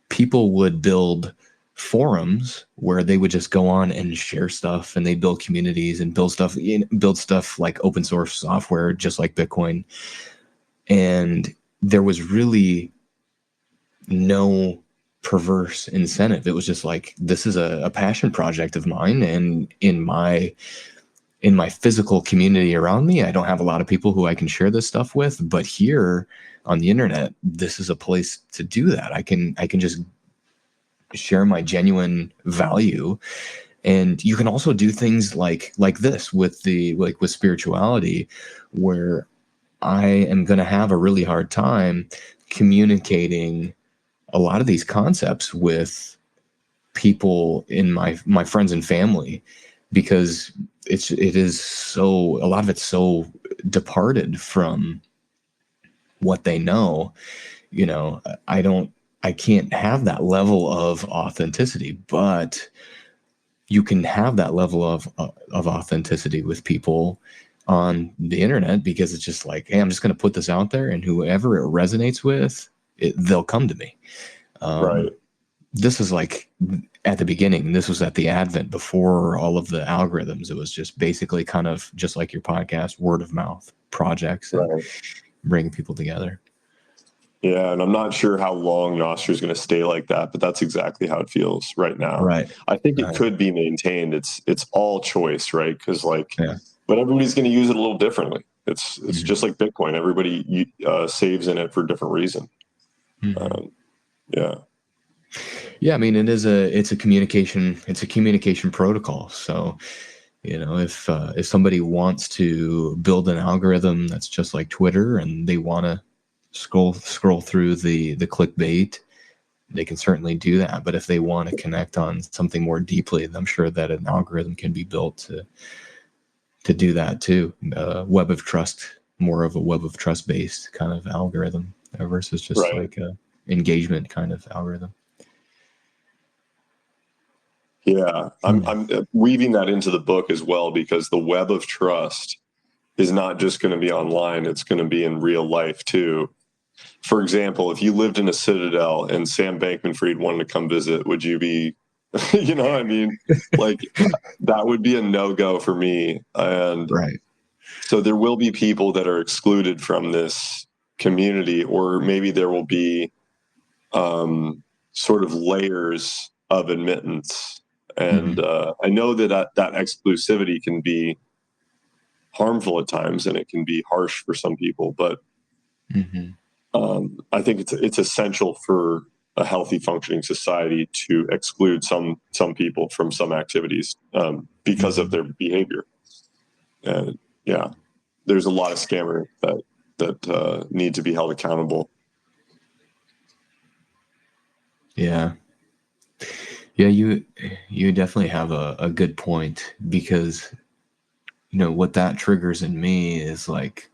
people would build forums where they would just go on and share stuff, and they build communities and build stuff like open source software, just like Bitcoin. And there was really no perverse incentive. It was just like, this is a passion project of mine, and in my physical community around me, I don't have a lot of people who I can share this stuff with, but here on the internet, this is a place to do that. I can just share my genuine value. And you can also do things like this with spirituality, where I am going to have a really hard time communicating a lot of these concepts with people in my friends and family, because it is so, a lot of it's so departed from what they know. I can't have that level of authenticity, but you can have that level of authenticity with people on the internet, because it's just like, hey, I'm just going to put this out there, and whoever it resonates with, they'll come to me. Right. This is like at the beginning. This was at the advent before all of the algorithms. It was just basically kind of just like your podcast, word of mouth projects, and bringing people together. Yeah, and I'm not sure how long Nostr is going to stay like that, but that's exactly how it feels right now. Right. I think it could be maintained. It's all choice, right? Because but everybody's going to use it a little differently. It's just like Bitcoin. Everybody saves in it for a different reason. Yeah, I mean, it's a communication protocol. So, if somebody wants to build an algorithm that's just like Twitter, and they want to scroll through the clickbait, they can certainly do that. But if they want to connect on something more deeply, I'm sure that an algorithm can be built to do that too. Web of trust, more of a web of trust based kind of algorithm versus just like a engagement kind of algorithm. Yeah, I'm weaving that into the book as well, because the web of trust is not just going to be online, it's going to be in real life too. For example, if you lived in a citadel and Sam Bankman-Fried wanted to come visit, would you be, like that would be a no-go for me. And so there will be people that are excluded from this community, or maybe there will be sort of layers of admittance. And I know that exclusivity can be harmful at times, and it can be harsh for some people, but I think it's essential for a healthy functioning society to exclude some people from some activities because of their behavior. Yeah. there's a lot of scammers that need to be held accountable. Yeah. Yeah, you definitely have a good point, because what that triggers in me is like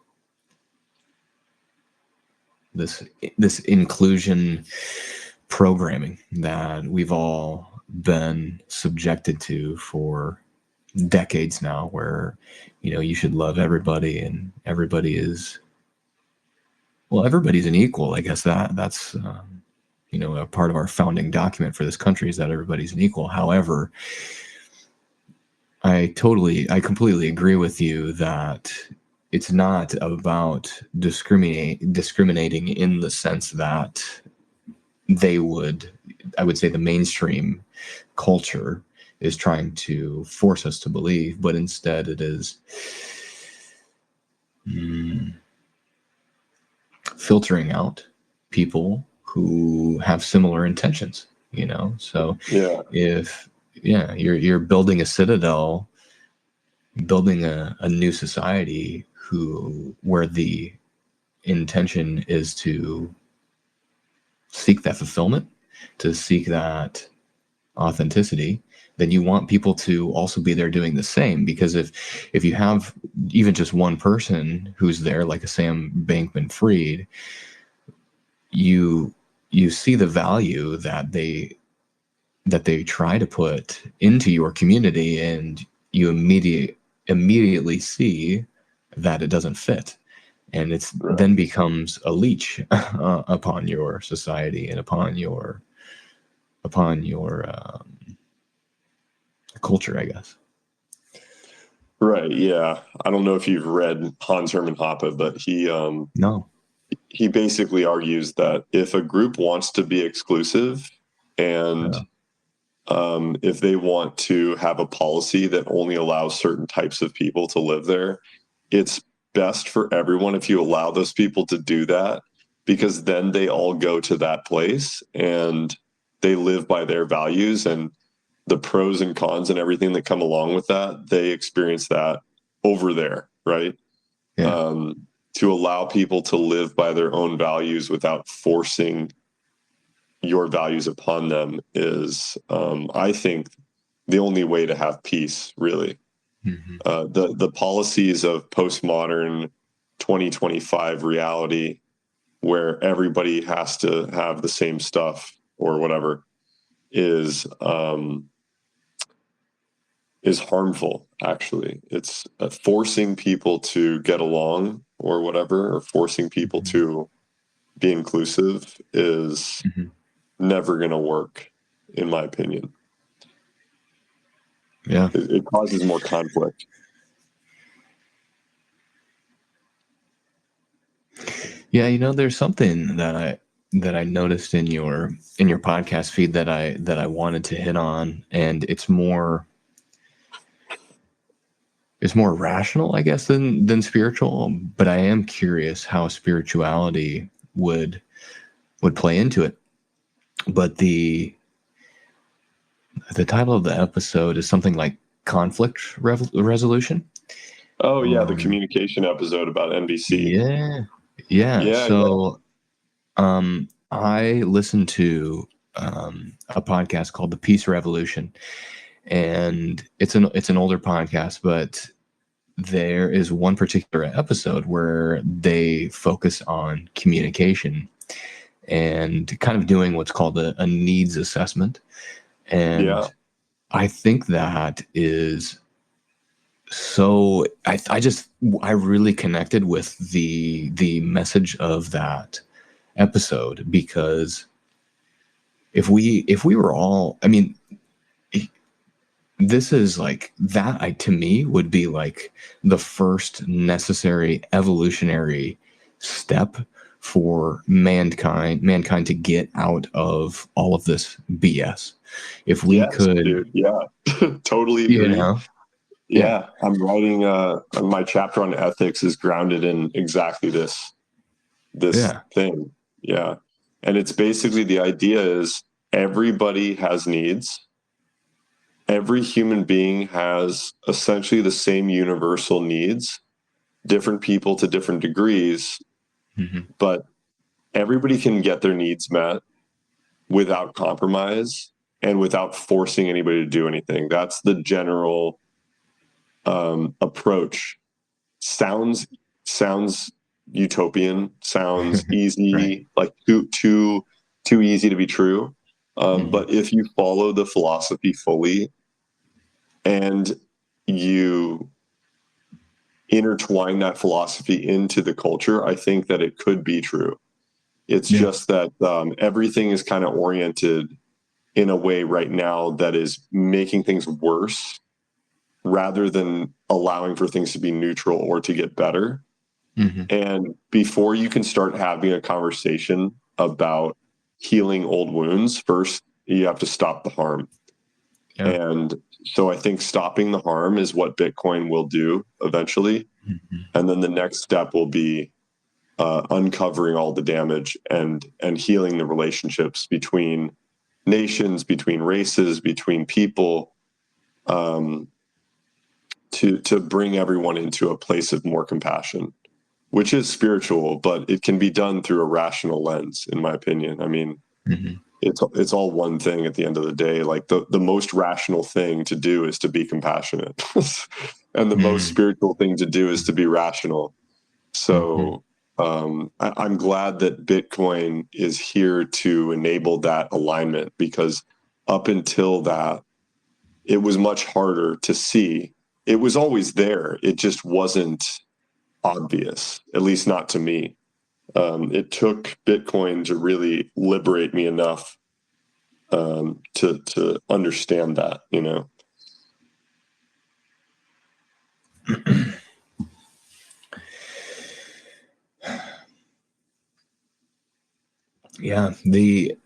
this inclusion programming that we've all been subjected to for decades now, where you should love everybody, and everybody's an equal. I guess that's a part of our founding document for this country, is that everybody's an equal. However, I completely agree with you that it's not about discriminating in the sense that I would say the mainstream culture is trying to force us to believe, but instead it is filtering out people who have similar intentions, So Yeah. if you're building a citadel, building a new society where the intention is to seek that fulfillment, to seek that authenticity, then you want people to also be there doing the same. Because if you have even just one person who's there, like a Sam Bankman-Fried, you see the value that they try to put into your community, and you immediately see that it doesn't fit, and it's Right. then becomes a leech upon your society and upon your culture, I guess. Right. Yeah. I don't know if you've read Hans Hermann Hoppe, but No. he basically argues that if a group wants to be exclusive, and if they want to have a policy that only allows certain types of people to live there, it's best for everyone if you allow those people to do that, because then they all go to that place and they live by their values, and the pros and cons and everything that come along with that, they experience that over there, right? Yeah. To allow people to live by their own values without forcing your values upon them is, I think, the only way to have peace, really. Mm-hmm. The policies of postmodern 2025 reality, where everybody has to have the same stuff or whatever, is harmful. Actually, it's forcing people to get along or whatever, or forcing people to be inclusive is never going to work, in my opinion. Yeah. It causes more conflict. Yeah, there's something that I noticed in your podcast feed that I wanted to hit on, and it's more rational, I guess, than spiritual. But I am curious how spirituality would play into it. But the title of the episode is something like conflict resolution. Oh yeah, the communication episode about NBC. Yeah. So, I listened to a podcast called The Peace Revolution, and it's an older podcast, but there is one particular episode where they focus on communication and kind of doing what's called a needs assessment. And I think that is so I really connected with the message of that episode, because if we were all, I mean, this is like that, to me, would be like the first necessary evolutionary step for mankind to get out of all of this BS. If we could, dude, totally agree. Yeah, I'm writing my chapter on ethics is grounded in exactly this thing. Yeah. And it's basically, the idea is everybody has needs. Every human being has essentially the same universal needs different people to different degrees, but everybody can get their needs met without compromise and without forcing anybody to do anything. That's the general approach. Sounds utopian, sounds easy, Right. like too easy to be true. But if you follow the philosophy fully and you intertwine that philosophy into the culture, I think that it could be true. It's just that everything is kind of oriented in a way right now that is making things worse rather than allowing for things to be neutral or to get better. And before you can start having a conversation about healing old wounds, first you have to stop the harm. And so I think stopping the harm is what Bitcoin will do eventually. And then the next step will be uncovering all the damage and healing the relationships between nations, between races, between people, to bring everyone into a place of more compassion, which is spiritual, but it can be done through a rational lens, in my opinion. I mean, it's all one thing at the end of the day. Like the most rational thing to do is to be compassionate. And the most spiritual thing to do is to be rational. So I'm glad that Bitcoin is here to enable that alignment, because up until that, it was much harder to see. It was always there. It just wasn't obvious, at least not to me. It took Bitcoin to really liberate me enough to understand that, you know. Yeah, the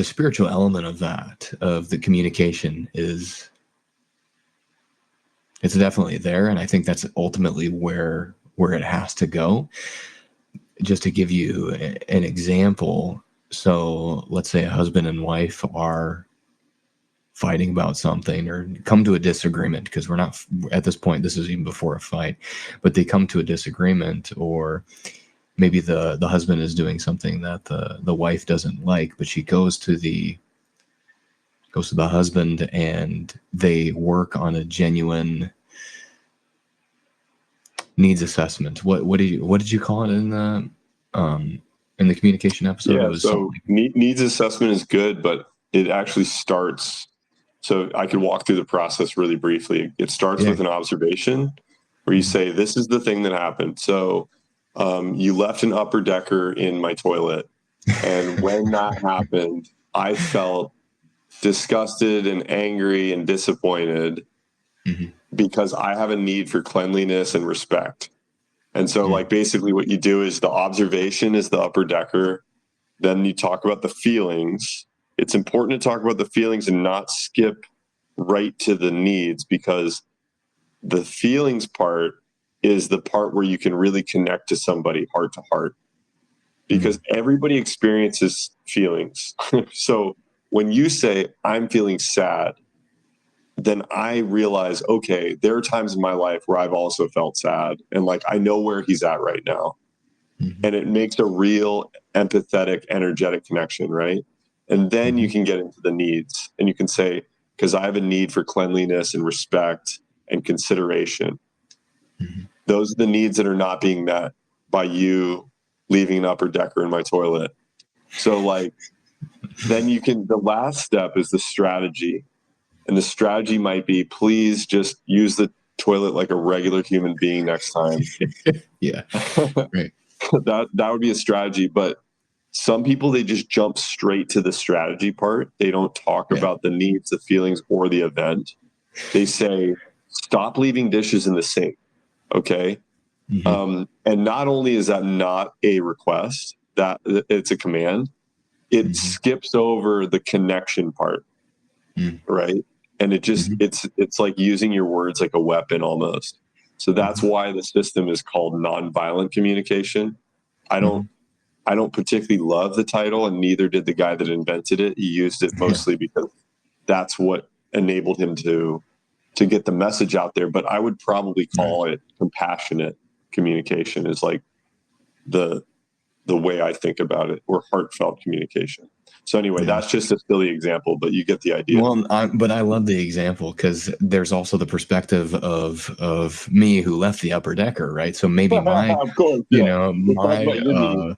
spiritual element of that, of the communication, it's definitely there, and I think that's ultimately where it has to go. Just to give you an example, so let's say a husband and wife are fighting about something or come to a disagreement, because we're not at this point, this is even before a fight, but they come to a disagreement, or maybe the husband is doing something that the wife doesn't like, but she goes to the husband and they work on a genuine needs assessment. What did you call it in the communication episode? Yeah, It was so needs assessment is good, but it actually starts. So I could walk through the process really briefly. It starts with an observation where you say, this is the thing that happened. So you left an upper decker in my toilet. And when that happened, I felt disgusted and angry and disappointed because I have a need for cleanliness and respect. And so like basically what you do is the observation is the upper decker. Then you talk about the feelings. It's important to talk about the feelings and not skip right to the needs, because the feelings part is the part where you can really connect to somebody heart to heart, because everybody experiences feelings. So when you say, I'm feeling sad, then I realize, okay, there are times in my life where I've also felt sad, and like I know where he's at right now. And it makes a real empathetic, energetic connection, right? And then you can get into the needs, and you can say, because I have a need for cleanliness and respect and consideration. Those are the needs that are not being met by you leaving an upper decker in my toilet. So like, then the last step is the strategy. And the strategy might be, please just use the toilet like a regular human being next time. Yeah, right. That would be a strategy. But some people, they just jump straight to the strategy part. They don't talk about the needs, the feelings, or the event. They say, stop leaving dishes in the sink. Okay. And not only is that not a request, that it's a command, it skips over the connection part. Right. And it just, it's like using your words like a weapon almost. So that's why the system is called nonviolent communication. I don't particularly love the title, and neither did the guy that invented it. He used it mostly because that's what enabled him to to get the message out there. But I would probably call it compassionate communication is like the way I think about it, or heartfelt communication. So anyway, that's just a silly example, but you get the idea. Well, but I love the example because there's also the perspective of me who left the upper decker, right? So maybe my, of course, you yeah. know, my,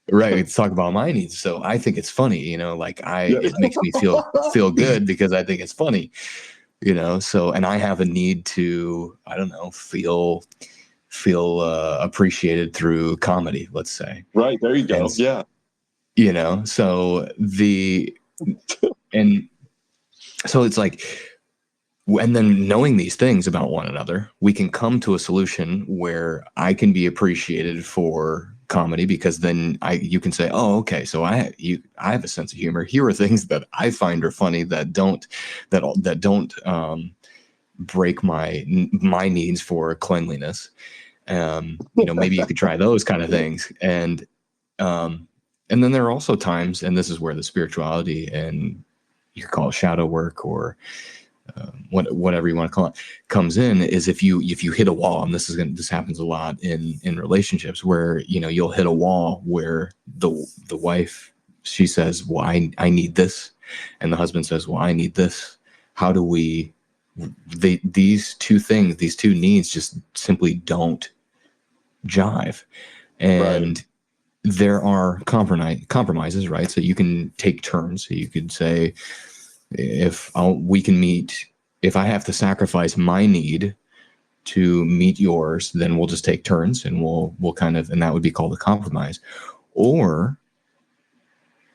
right, let's talk about my needs. So I think it's funny, you know, like it makes me feel good because I think it's funny, you know. So, and I have a need to, I don't know, feel appreciated through comedy, let's say. Right, there you go. Yeah. You know, so and so it's like, and then knowing these things about one another, we can come to a solution where I can be appreciated for comedy, because then you can say, oh, okay, so I have a sense of humor. Here are things that I find are funny that don't break my needs for cleanliness. You know, maybe you could try those kind of things. And then there are also times, and this is where the spirituality, and you could call it shadow work, or whatever you want to call it, comes in, is if you hit a wall. And this happens a lot in relationships, where, you know, you'll hit a wall where the wife, she says, well, I need this, and the husband says, well, I need this. How do we, these two things, these two needs just simply don't jive. And there are compromises, right? So you can take turns. So you could say, if I have to sacrifice my need to meet yours, then we'll just take turns, and we'll kind of, and that would be called a compromise. Or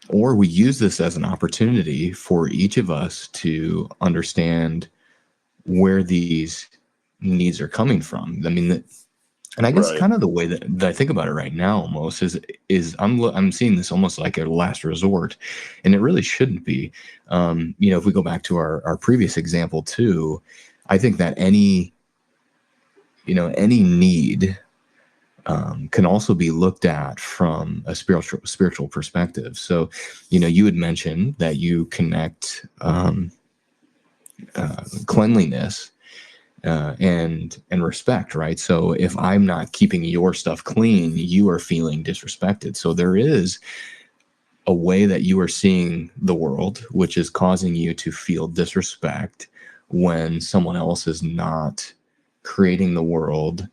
we use this as an opportunity for each of us to understand where these needs are coming from. I mean, and I guess kind of the way that I think about it right now almost is I'm seeing this almost like a last resort, and it really shouldn't be. You know, if we go back to our previous example too, I think that any need can also be looked at from a spiritual perspective. So, you know, you had mentioned that you connect cleanliness and respect, right? So if I'm not keeping your stuff clean, you are feeling disrespected. So there is a way that you are seeing the world, which is causing you to feel disrespect when someone else is not creating the world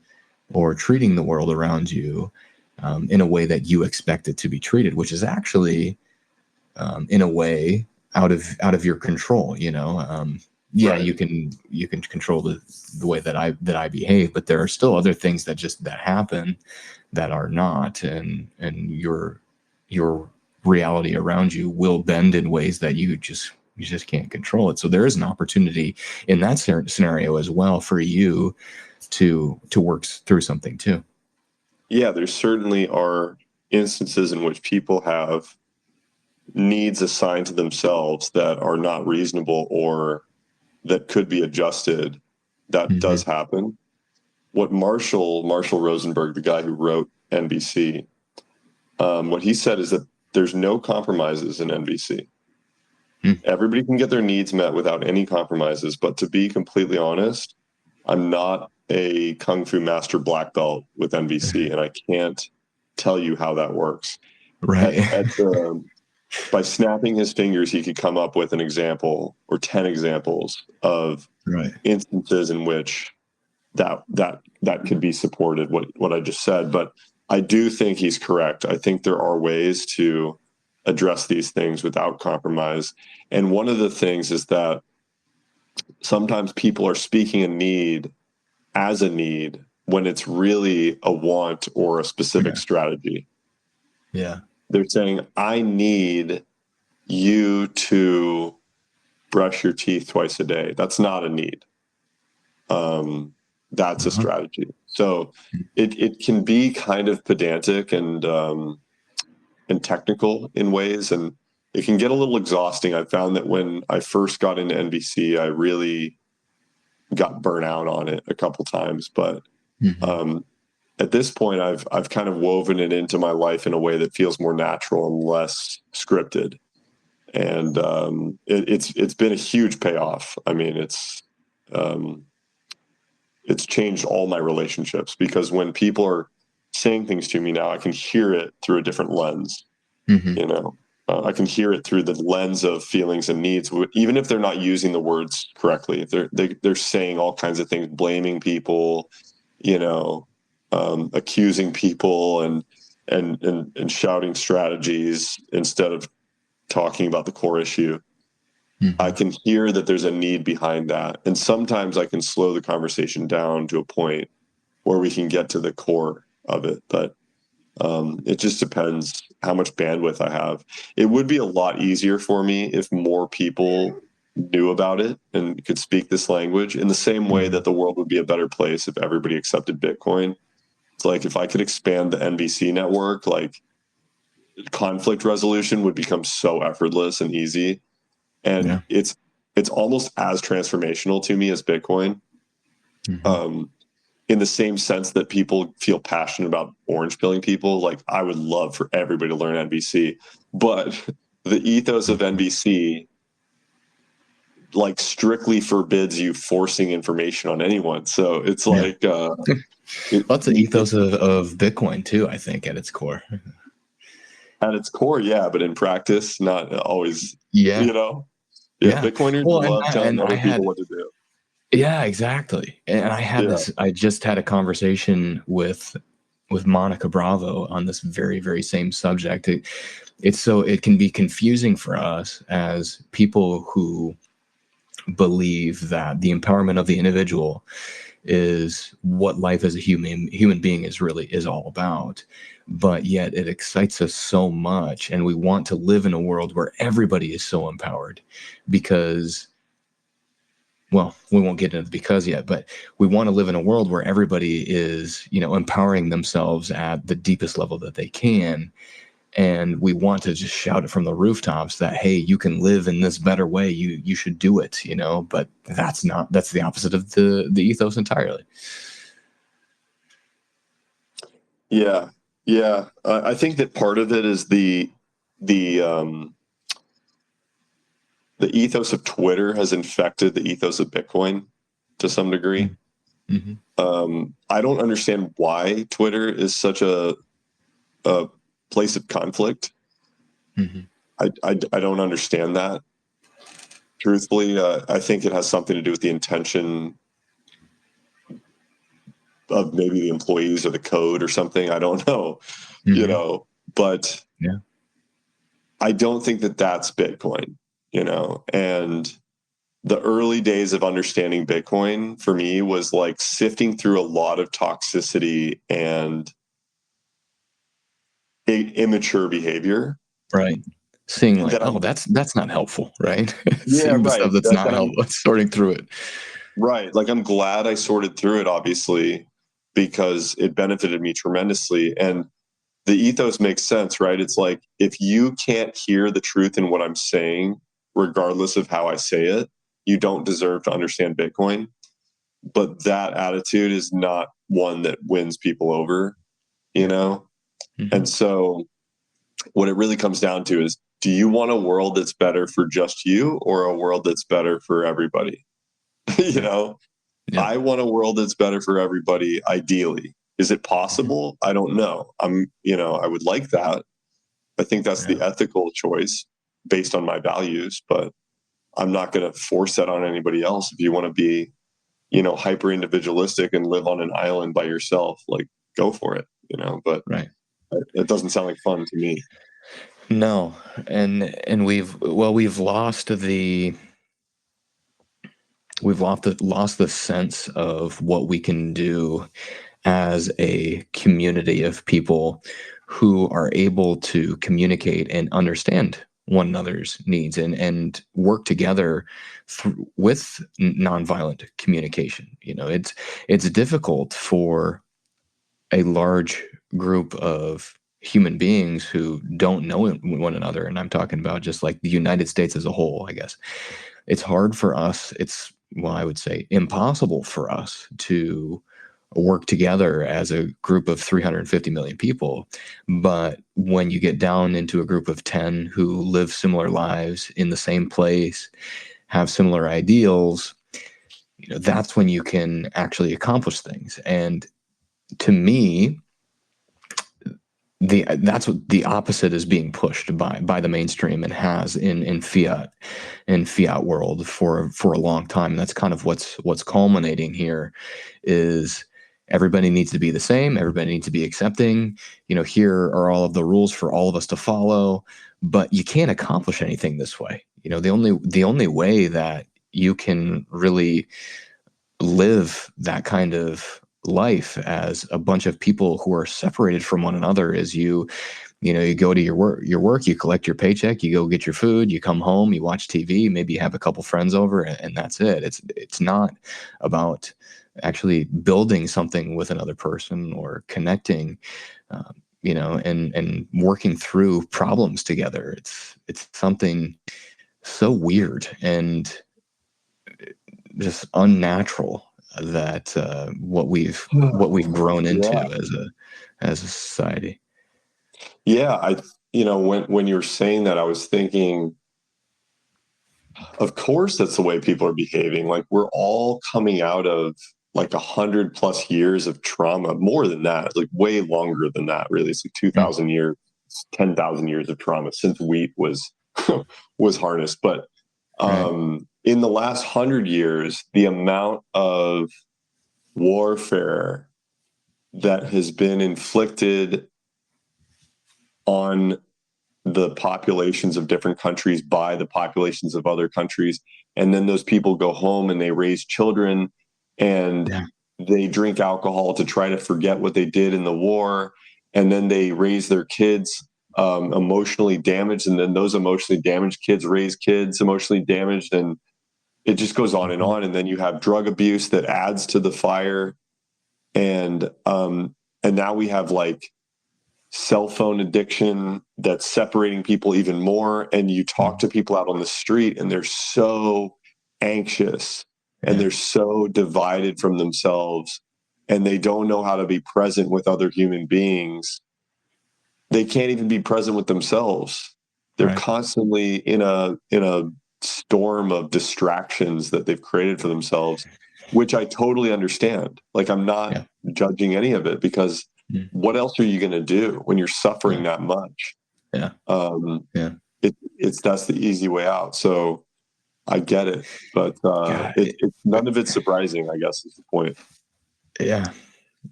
or treating the world around you in a way that you expect it to be treated, which is actually in a way out of your control, you know. You can control the way that I behave, but there are still other things that happen that are not, and your reality around you will bend in ways that you just can't control it. So there is an opportunity in that scenario as well for you to work through something too. Yeah, there certainly are instances in which people have needs assigned to themselves that are not reasonable or that could be adjusted. That does happen. What Marshall Rosenberg, the guy who wrote NVC, what he said is that there's no compromises in NVC. Everybody can get their needs met without any compromises. But to be completely honest, I'm not a Kung Fu master black belt with NVC, and I can't tell you how that works. Right. By snapping his fingers, he could come up with an example or 10 examples of instances in which that could be supported, what I just said. But I do think he's correct. I think there are ways to address these things without compromise. And one of the things is that sometimes people are speaking a need as a need when it's really a want or a specific strategy. Yeah. They're saying, I need you to brush your teeth twice a day. That's not a need. That's a strategy. So it can be kind of pedantic and technical in ways, and it can get a little exhausting. I found that when I first got into NVC, I really got burnt out on it a couple times, but at this point, I've kind of woven it into my life in a way that feels more natural and less scripted, and it's been a huge payoff. I mean, it's changed all my relationships, because when people are saying things to me now, I can hear it through a different lens. I can hear it through the lens of feelings and needs, even if they're not using the words correctly. They're saying all kinds of things, blaming people, accusing people, and shouting strategies instead of talking about the core issue. I can hear that there's a need behind that, and sometimes I can slow the conversation down to a point where we can get to the core of it. But it just depends how much bandwidth I have. It would be a lot easier for me if more people knew about it and could speak this language, in the same way that the world would be a better place if everybody accepted Bitcoin. It's like, if I could expand the NBC network, like, conflict resolution would become so effortless and easy. And it's almost as transformational to me as Bitcoin. In the same sense that people feel passionate about orange pilling people. Like, I would love for everybody to learn NBC, but the ethos of NBC, like, strictly forbids you forcing information on anyone. So it's like, that's the ethos of Bitcoin too, I think, at its core. At its core, yeah, but in practice, not always. Bitcoiners love telling other people what to do. Yeah, exactly. And I had I just had a conversation with Monica Bravo on this very, very same subject. It can be confusing for us as people who believe that the empowerment of the individual is what life as a human being is all about. But yet it excites us so much, and we want to live in a world where everybody is so empowered, because, well, we won't get into the because yet, but we want to live in a world where everybody is, empowering themselves at the deepest level that they can. And we want to just shout it from the rooftops that, hey, you can live in this better way. You should do it, but that's the opposite of the ethos entirely. Yeah. Yeah. I think that part of it is the ethos of Twitter has infected the ethos of Bitcoin to some degree. I don't understand why Twitter is such a place of conflict. I don't understand that. Truthfully, I think it has something to do with the intention of maybe the employees or the code or something. I don't know, but I don't think that that's Bitcoin, and the early days of understanding Bitcoin for me was like sifting through a lot of toxicity and immature behavior. Right. Seeing like, that's not helpful, right? Yeah, Seeing the right. stuff that's not helpful, sorting through it. Right. Like, I'm glad I sorted through it, obviously, because it benefited me tremendously. And the ethos makes sense, right? It's like, if you can't hear the truth in what I'm saying, regardless of how I say it, you don't deserve to understand Bitcoin. But that attitude is not one that wins people over, And so what it really comes down to is, do you want a world that's better for just you, or a world that's better for everybody? I want a world that's better for everybody, ideally. Is it possible? I don't know. I would like that. I think that's the ethical choice based on my values, but I'm not going to force that on anybody else. If you want to be, hyper individualistic and live on an island by yourself, like, go for it, but it doesn't sound like fun to me. No. And we've lost the sense of what we can do as a community of people who are able to communicate and understand one another's needs and work together with nonviolent communication. It's difficult for a large group of human beings who don't know one another, and I'm talking about just like the United States as a whole, I guess. It's hard for us. I would say impossible for us to work together as a group of 350 million people. But when you get down into a group of 10 who live similar lives in the same place, have similar ideals, that's when you can actually accomplish things. And to me, that's what the opposite is being pushed by the mainstream, and has in fiat world for a long time. That's kind of what's culminating here, is everybody needs to be the same, everybody needs to be accepting. Here are all of the rules for all of us to follow, but you can't accomplish anything this way. The only way that you can really live that kind of life as a bunch of people who are separated from one another is you go to your work, you collect your paycheck, you go get your food, you come home, you watch TV, maybe you have a couple friends over, and that's it. It's not about actually building something with another person or connecting, and working through problems together. It's something so weird and just unnatural that what we've grown into as a society. Yeah, when you were saying that, I was thinking, of course, that's the way people are behaving. Like, we're all coming out of like 100+ years of trauma, more than that, like way longer than that. Really, it's like 2,000 years, 10,000 years of trauma since wheat was was harnessed. But in the last 100 years, the amount of warfare that has been inflicted on the populations of different countries by the populations of other countries, and then those people go home and they raise children, and they drink alcohol to try to forget what they did in the war, and then they raise their kids emotionally damaged, and then those emotionally damaged kids raise kids emotionally damaged, and it just goes on and on. And then you have drug abuse that adds to the fire, and now we have like cell phone addiction that's separating people even more. And you talk to people out on the street and they're so anxious and they're so divided from themselves, and they don't know how to be present with other human beings. They can't even be present with themselves. They're constantly in a storm of distractions that they've created for themselves, which I totally understand. Like, I'm not judging any of it, because what else are you going to do when you're suffering that much? That's the easy way out. So I get it, but it's none of it's surprising, I guess, is the point.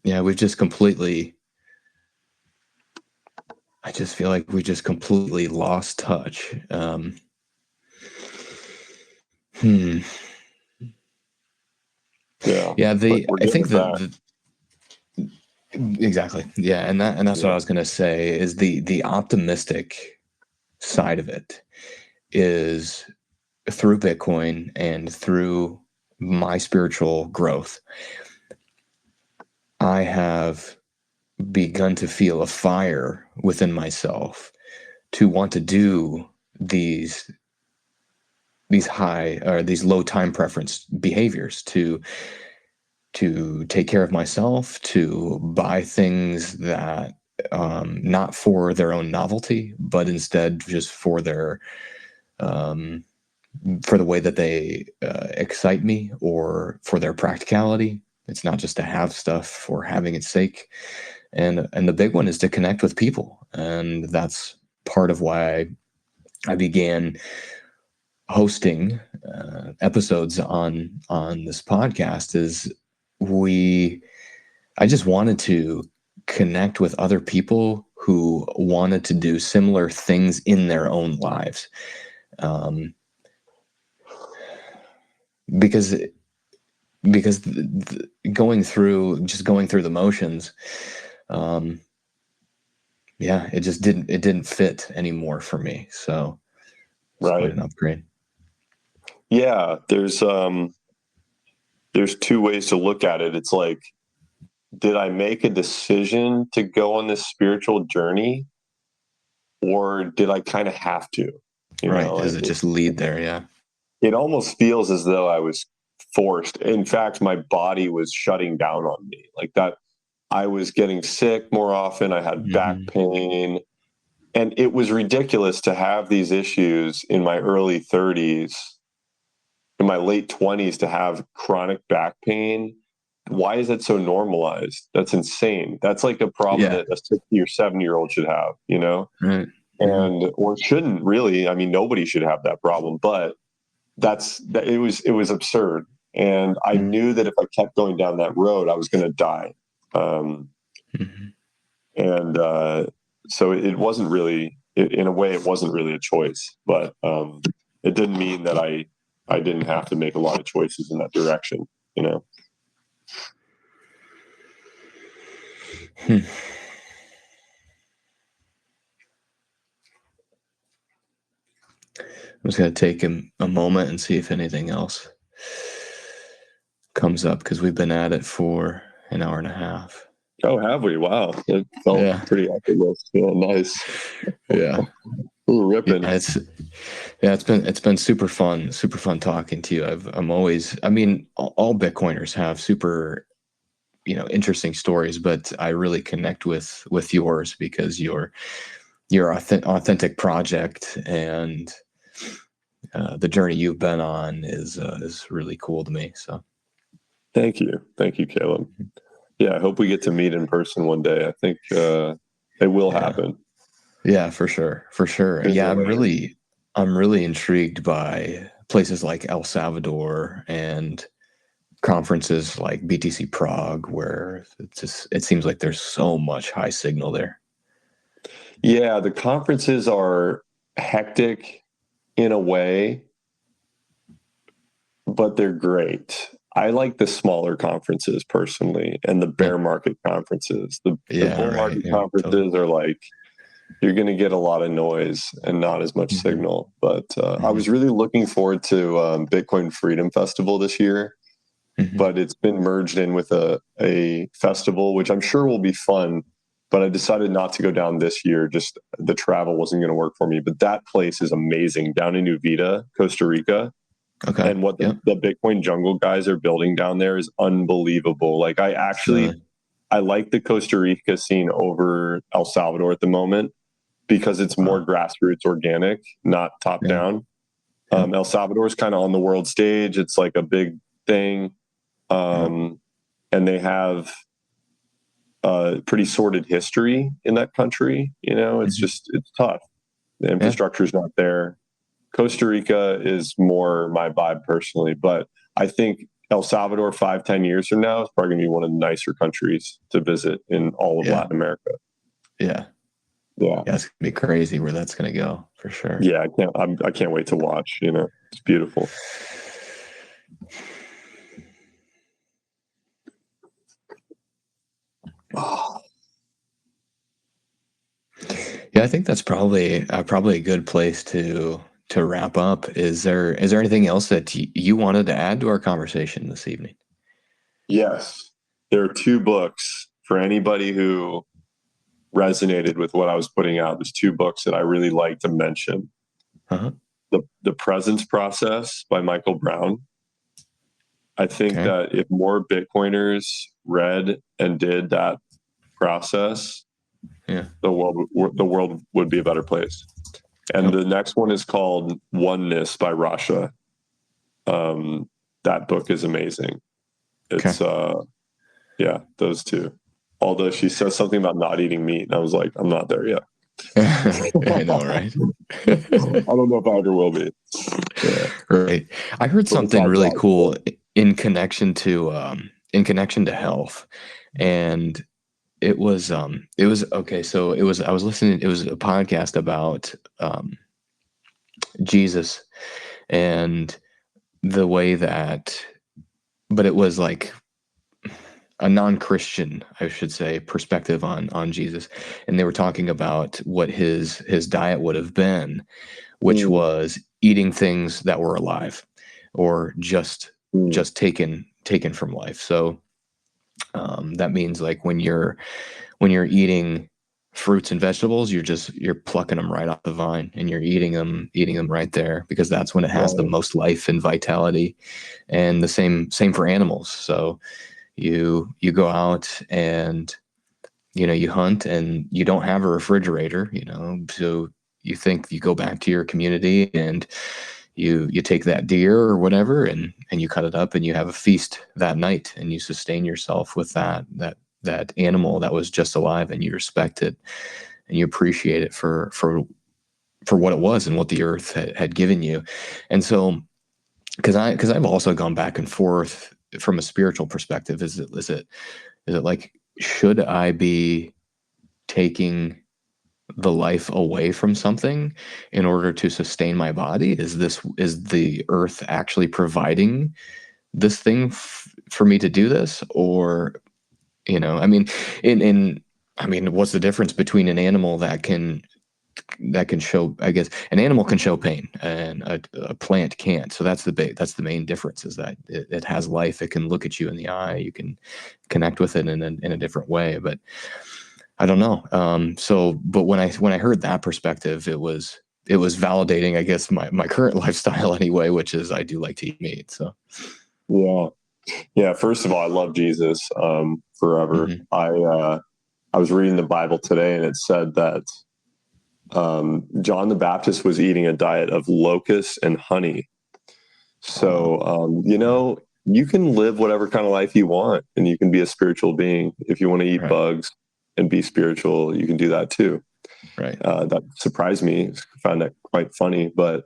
We've just completely, I just feel like we just completely lost touch. I think that exactly. And that's what I was going to say, is the optimistic side of it is through Bitcoin and through my spiritual growth. I have begun to feel a fire within myself to want to do these high or these low time preference behaviors, to take care of myself, to buy things that not for their own novelty, but instead just for their for the way that they excite me, or for their practicality. It's not just to have stuff for having its sake. And the big one is to connect with people. And that's part of why I began hosting episodes on this podcast. Is I just wanted to connect with other people who wanted to do similar things in their own lives. Because going through the motions, it didn't fit anymore for me. So it's quite an upgrade. Yeah, there's two ways to look at it. It's like, did I make a decision to go on this spiritual journey, or did I kind of have to? Does it just lead there? Yeah. It almost feels as though I was forced. In fact, my body was shutting down on me like that. I was getting sick more often. I had back pain. And it was ridiculous to have these issues in my early 30s in my late 20s to have chronic back pain. Why is that so normalized? That's insane. That's like a problem that a 60 or 70-year-old should have, Right. And or shouldn't really. I mean, nobody should have that problem, but it was absurd. And I knew that if I kept going down that road, I was going to die. And so it wasn't really, in a way, it wasn't really a choice, but it didn't mean that I didn't have to make a lot of choices in that direction, I'm just going to take a moment and see if anything else comes up, because we've been at it for an hour and a half. Oh, have we? Wow. It felt pretty effortless. Yeah, nice. Yeah. Ooh, ripping. Yeah, it's been super fun talking to you. All Bitcoiners have super, interesting stories, but I really connect with yours because your authentic project and the journey you've been on is really cool to me. So thank you, Caleb. Yeah, I hope we get to meet in person one day. I think it will happen. Yeah, for sure. Yeah, I'm really intrigued by places like El Salvador and conferences like BTC Prague, where it seems like there's so much high signal there. Yeah, the conferences are hectic in a way, but they're great. I like the smaller conferences personally, and the bear market conferences. The bull market conferences are like, you're going to get a lot of noise and not as much signal. But I was really looking forward to Bitcoin Freedom Festival this year, but it's been merged in with a festival, which I'm sure will be fun. But I decided not to go down this year. Just the travel wasn't going to work for me. But that place is amazing down in Uvita, Costa Rica. Okay. And what the Bitcoin jungle guys are building down there is unbelievable. Like I like the Costa Rica scene over El Salvador at the moment because it's more grassroots organic, not top down. El Salvador is kind of on the world stage. It's like a big thing. And they have a pretty sordid history in that country. It's tough. The infrastructure is not there. Costa Rica is more my vibe personally, but I think El Salvador 5-10 years from now is probably going to be one of the nicer countries to visit in all of Latin America. Yeah, it's going to be crazy where that's going to go for sure. Yeah, I can't wait to watch. It's beautiful. Yeah, I think that's probably a good place to wrap up. Is there anything else that you wanted to add to our conversation this evening? Yes, there are 2 books for anybody who resonated with what I was putting out. There's 2 books that I really like to mention. The Presence Process by Michael Brown. I think that if more Bitcoiners read and did that process, the world would be a better place. And the next one is called Oneness by Rasha. That book is amazing. It's those 2. Although she says something about not eating meat, and I was like, I'm not there yet. I know, right? I don't know if I ever will be. Yeah. Right. I heard something really cool in connection to health, and it was okay. So I was listening. It was a podcast about Jesus and the way that, but it was like a non-Christian, I should say, perspective on Jesus. And they were talking about what his diet would have been, which was eating things that were alive or just taken from life. So that means like when you're eating fruits and vegetables, you're plucking them right off the vine and you're eating them right there, because that's when it has the most life and vitality. And the same for animals. So you go out and you hunt and you don't have a refrigerator, so you think you go back to your community and you take that deer or whatever, and you cut it up, and you have a feast that night, and you sustain yourself with that animal that was just alive, and you respect it, and you appreciate it for what it was and what the earth had given you. And so, because I've also gone back and forth from a spiritual perspective. Is it like, should I be taking the life away from something in order to sustain my body? Is the earth actually providing this thing for me to do this? Or, I mean, what's the difference between an animal that can show, I guess an animal can show pain and a plant can't. So that's the main difference, is that it has life. It can look at you in the eye. You can connect with it in a different way. But I don't know. But when I heard that perspective, it was validating, I guess, my current lifestyle anyway, which is I do like to eat meat. So yeah. First of all, I love Jesus forever. Mm-hmm. I was reading the Bible today, and it said that John the Baptist was eating a diet of locusts and honey. So you can live whatever kind of life you want, and you can be a spiritual being. If you want to eat bugs and be spiritual, you can do that too. Right. That surprised me. I found that quite funny. But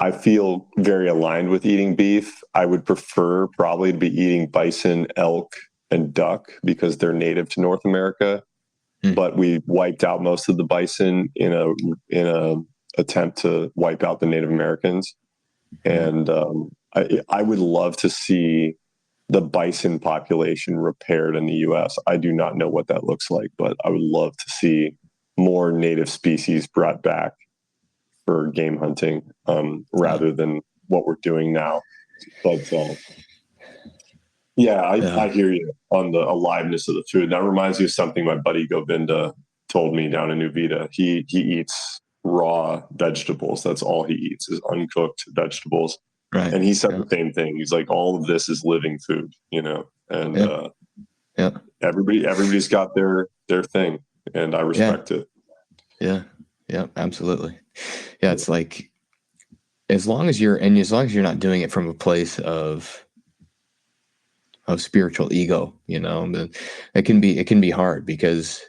I feel very aligned with eating beef. I would prefer probably to be eating bison, elk, and duck because they're native to North America. But we wiped out most of the bison in a attempt to wipe out the Native Americans. And I would love to see the bison population repaired in the U.S. I do not know what that looks like, but I would love to see more native species brought back for game hunting rather than what we're doing now. But I hear you on the aliveness of the food. That reminds me of something my buddy Govinda told me down in New Vita. He eats raw vegetables. That's all he eats, is uncooked vegetables. Right. And he said the same thing. He's like, all of this is living food, and everybody's got their thing, and I respect it. Yeah. Yeah, absolutely. Yeah. It's like, as long as you're not doing it from a place of spiritual ego, it can be hard, because,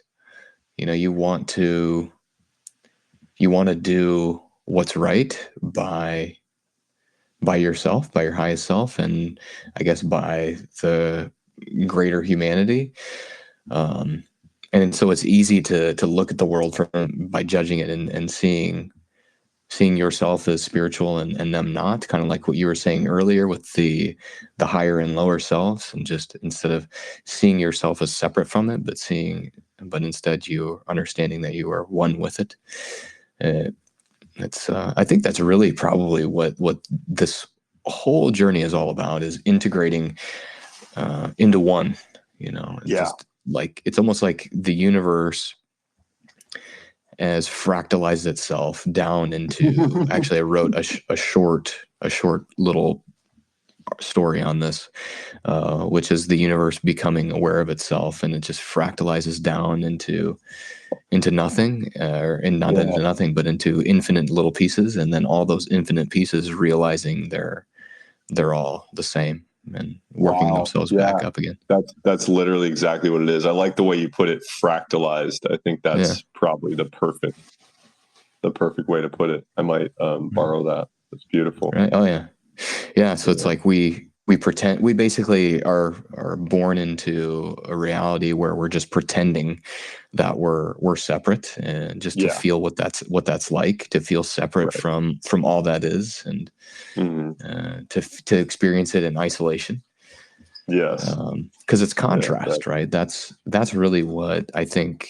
you want to do what's right by yourself, by your highest self, and I guess by the greater humanity. And so it's easy to look at the world by judging it and seeing yourself as spiritual and them not, kind of like what you were saying earlier with the higher and lower selves, and just instead of seeing yourself as separate from it, but instead you understanding that you are one with it. I think that's really probably what this whole journey is all about, is integrating into one, just like, it's almost like the universe has fractalized itself down into, actually I wrote a short little story on this, which is the universe becoming aware of itself, and it just fractalizes down into nothing, and not into nothing, but into infinite little pieces, and then all those infinite pieces realizing they're all the same and working themselves back up again. That's literally exactly what it is. I like the way you put it, fractalized. I think that's probably the perfect way to put it. I might borrow that. It's beautiful. Right. Oh yeah. So it's like we pretend, we basically are born into a reality where we're just pretending that we're separate, and just to feel what that's like, to feel separate from all that is, and to experience it in isolation. Yes. Because it's contrast, right? That's really what I think.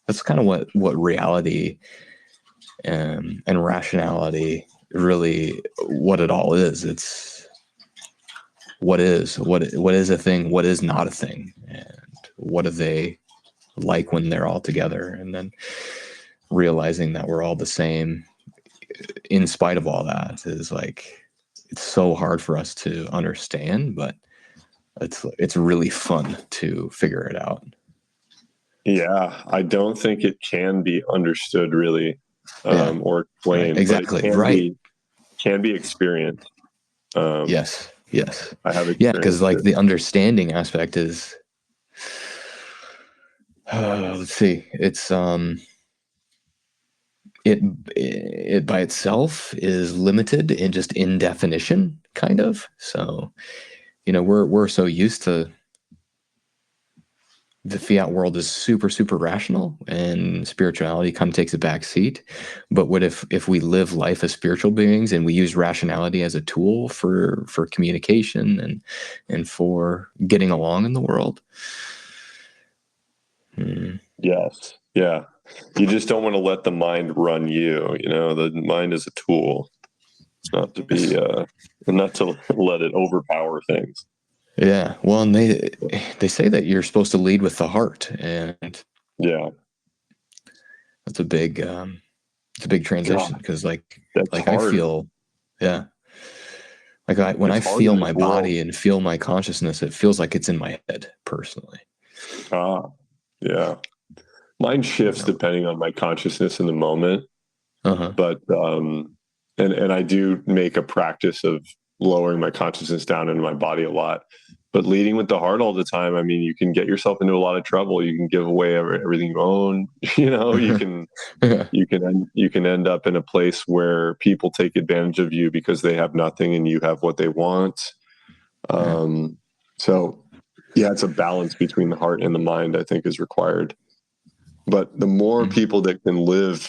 That's kind of what reality and rationality really, what it all is. It's what is a thing, what is not a thing, and what are they like when they're all together, and then realizing that we're all the same in spite of all that is like, it's so hard for us to understand, but it's really fun to figure it out. Yeah, I don't think it can be understood really. or explained, exactly, but it can be experienced. Yes. I have Yeah, because experienced like it. the understanding aspect is, let's see, it's it by itself is limited in just in definition, kind of. So, we're so used to the fiat world is super, super rational, and spirituality kind of takes a back seat. But what if we live life as spiritual beings and we use rationality as a tool for communication and for getting along in the world? Yes. Yeah. You just don't want to let the mind run you. The mind is a tool. It's not to be, not to let it overpower things. Yeah. Well, and they say that you're supposed to lead with the heart, and Yeah. that's it's a big transition, God, because that's like I hard. feel, yeah, when I It's hard feel in my this world. body and feel my consciousness, it feels like it's in my head personally. Yeah. Mine shifts depending on my consciousness in the moment, Uh-huh. but and I do make a practice of lowering my consciousness down into my body a lot. But leading with the heart all the time, I mean, you can get yourself into a lot of trouble. You can give away everything you own. You can you can end up in a place where people take advantage of you because they have nothing and you have what they want. So yeah, it's a balance between the heart and the mind, I think, is required. But the more people that can live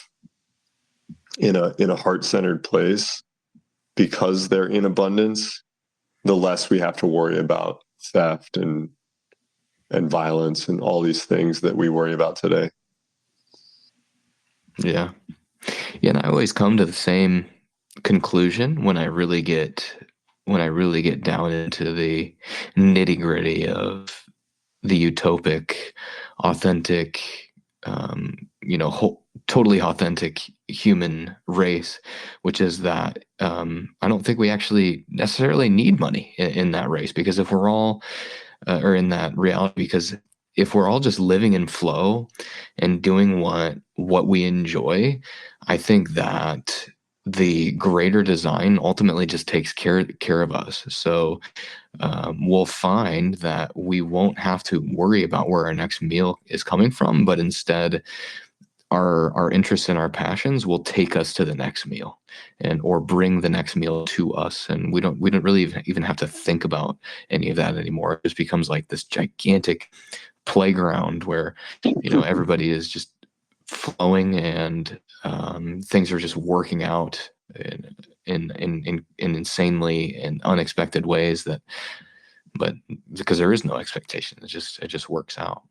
in a heart-centered place because they're in abundance, the less we have to worry about theft and violence and all these things that we worry about today. Yeah. Yeah, and I always come to the same conclusion when I really get down into the nitty-gritty of the utopic, authentic, totally authentic human race, which is that I don't think we actually necessarily need money in that race, because if we're all or in that reality, because if we're all just living in flow and doing what we enjoy, I think that the greater design ultimately just takes care of us. So we'll find that we won't have to worry about where our next meal is coming from, but instead our interests and our passions will take us to the next meal, and or bring the next meal to us, and we don't really even have to think about any of that anymore. It just becomes like this gigantic playground where everybody is just flowing, and things are just working out in insanely and unexpected ways, but because there is no expectation, it just works out.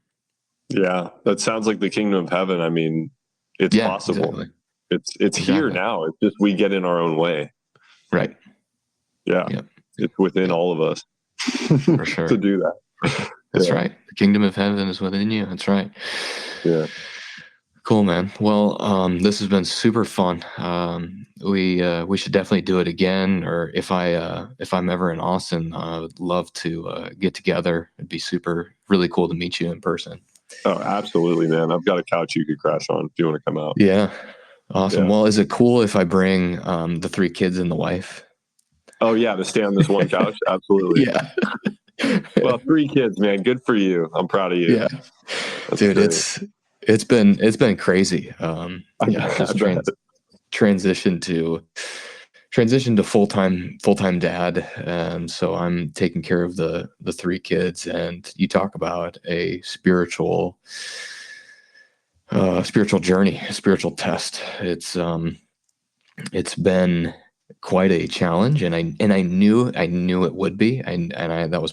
Yeah, that sounds like the kingdom of heaven. I mean, it's Yeah, possible. exactly. It's here Exactly. now. It's just we get in our own way. Right. Yeah, Yep. it's within Yep. all of us For to sure. do that. For sure. That's Yeah, right. The kingdom of heaven is within you. That's right. yeah. Cool, man. Well, this has been super fun. We should definitely do it again, or if I'm ever in Austin, I would love to get together. It'd be really cool to meet you in person. Oh, absolutely, man. I've got a couch you could crash on if you want to come out. Yeah. Awesome. Yeah. Well, is it cool if I bring the 3 kids and the wife? Oh yeah, to stay on this one couch. Absolutely. Yeah. Well, 3 kids, man. Good for you. I'm proud of you. Yeah. That's Dude, great. it's been crazy. Yeah, I just bet. transition to full-time dad, and so I'm taking care of the 3 kids. And you talk about a spiritual journey, a spiritual test. It's been quite a challenge, and I knew it would be. That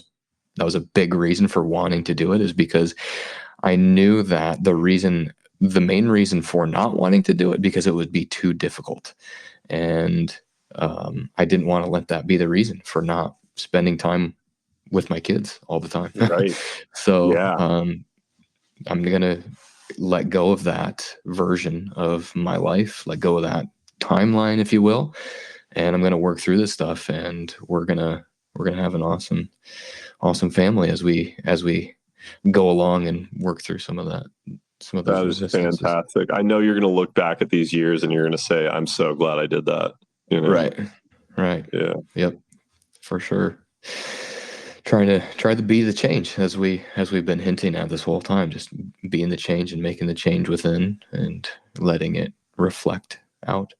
was a big reason for wanting to do it, is because I knew that the main reason for not wanting to do it, because it would be too difficult. And I didn't want to let that be the reason for not spending time with my kids all the time. Right. So Yeah. I'm gonna let go of that version of my life, let go of that timeline, if you will, and I'm gonna work through this stuff, and we're gonna have an awesome family as we go along and work through some of some of those That is resistances. fantastic. I know you're going to look back at these years and you're going to say, I'm so glad I did that. You know? Right. Yeah. Yep. For sure. Try to be the change as we've been hinting at this whole time, just being the change and making the change within and letting it reflect out.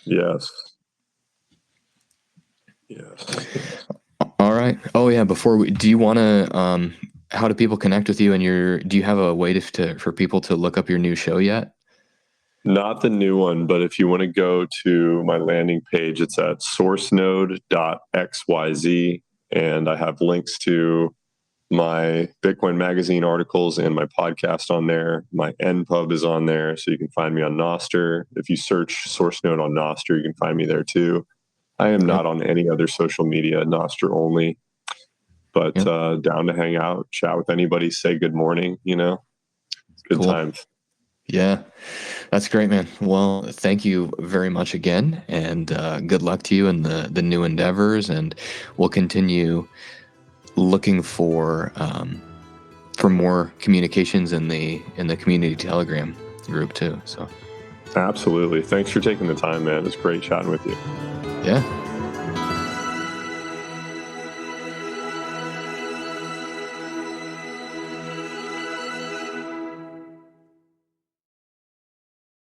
Yes. All right. Oh yeah. Do you want to, how do people connect with you do you have a way for people to look up your new show yet? Not the new one, but if you want to go to my landing page, it's at sourcenode.xyz. And I have links to my Bitcoin magazine articles and my podcast on there. My NPub is on there, so you can find me on Nostr. If you search Sourcenode on Nostr, you can find me there too. I am not on any other social media, Nostr only. But down to hang out, chat with anybody, say good morning, Good Cool. times. Yeah, that's great, man. Well, thank you very much again, and good luck to you in the new endeavors, and we'll continue looking for more communications in the community Telegram group too. So absolutely. Thanks for taking the time, man. It's great chatting with you. Yeah.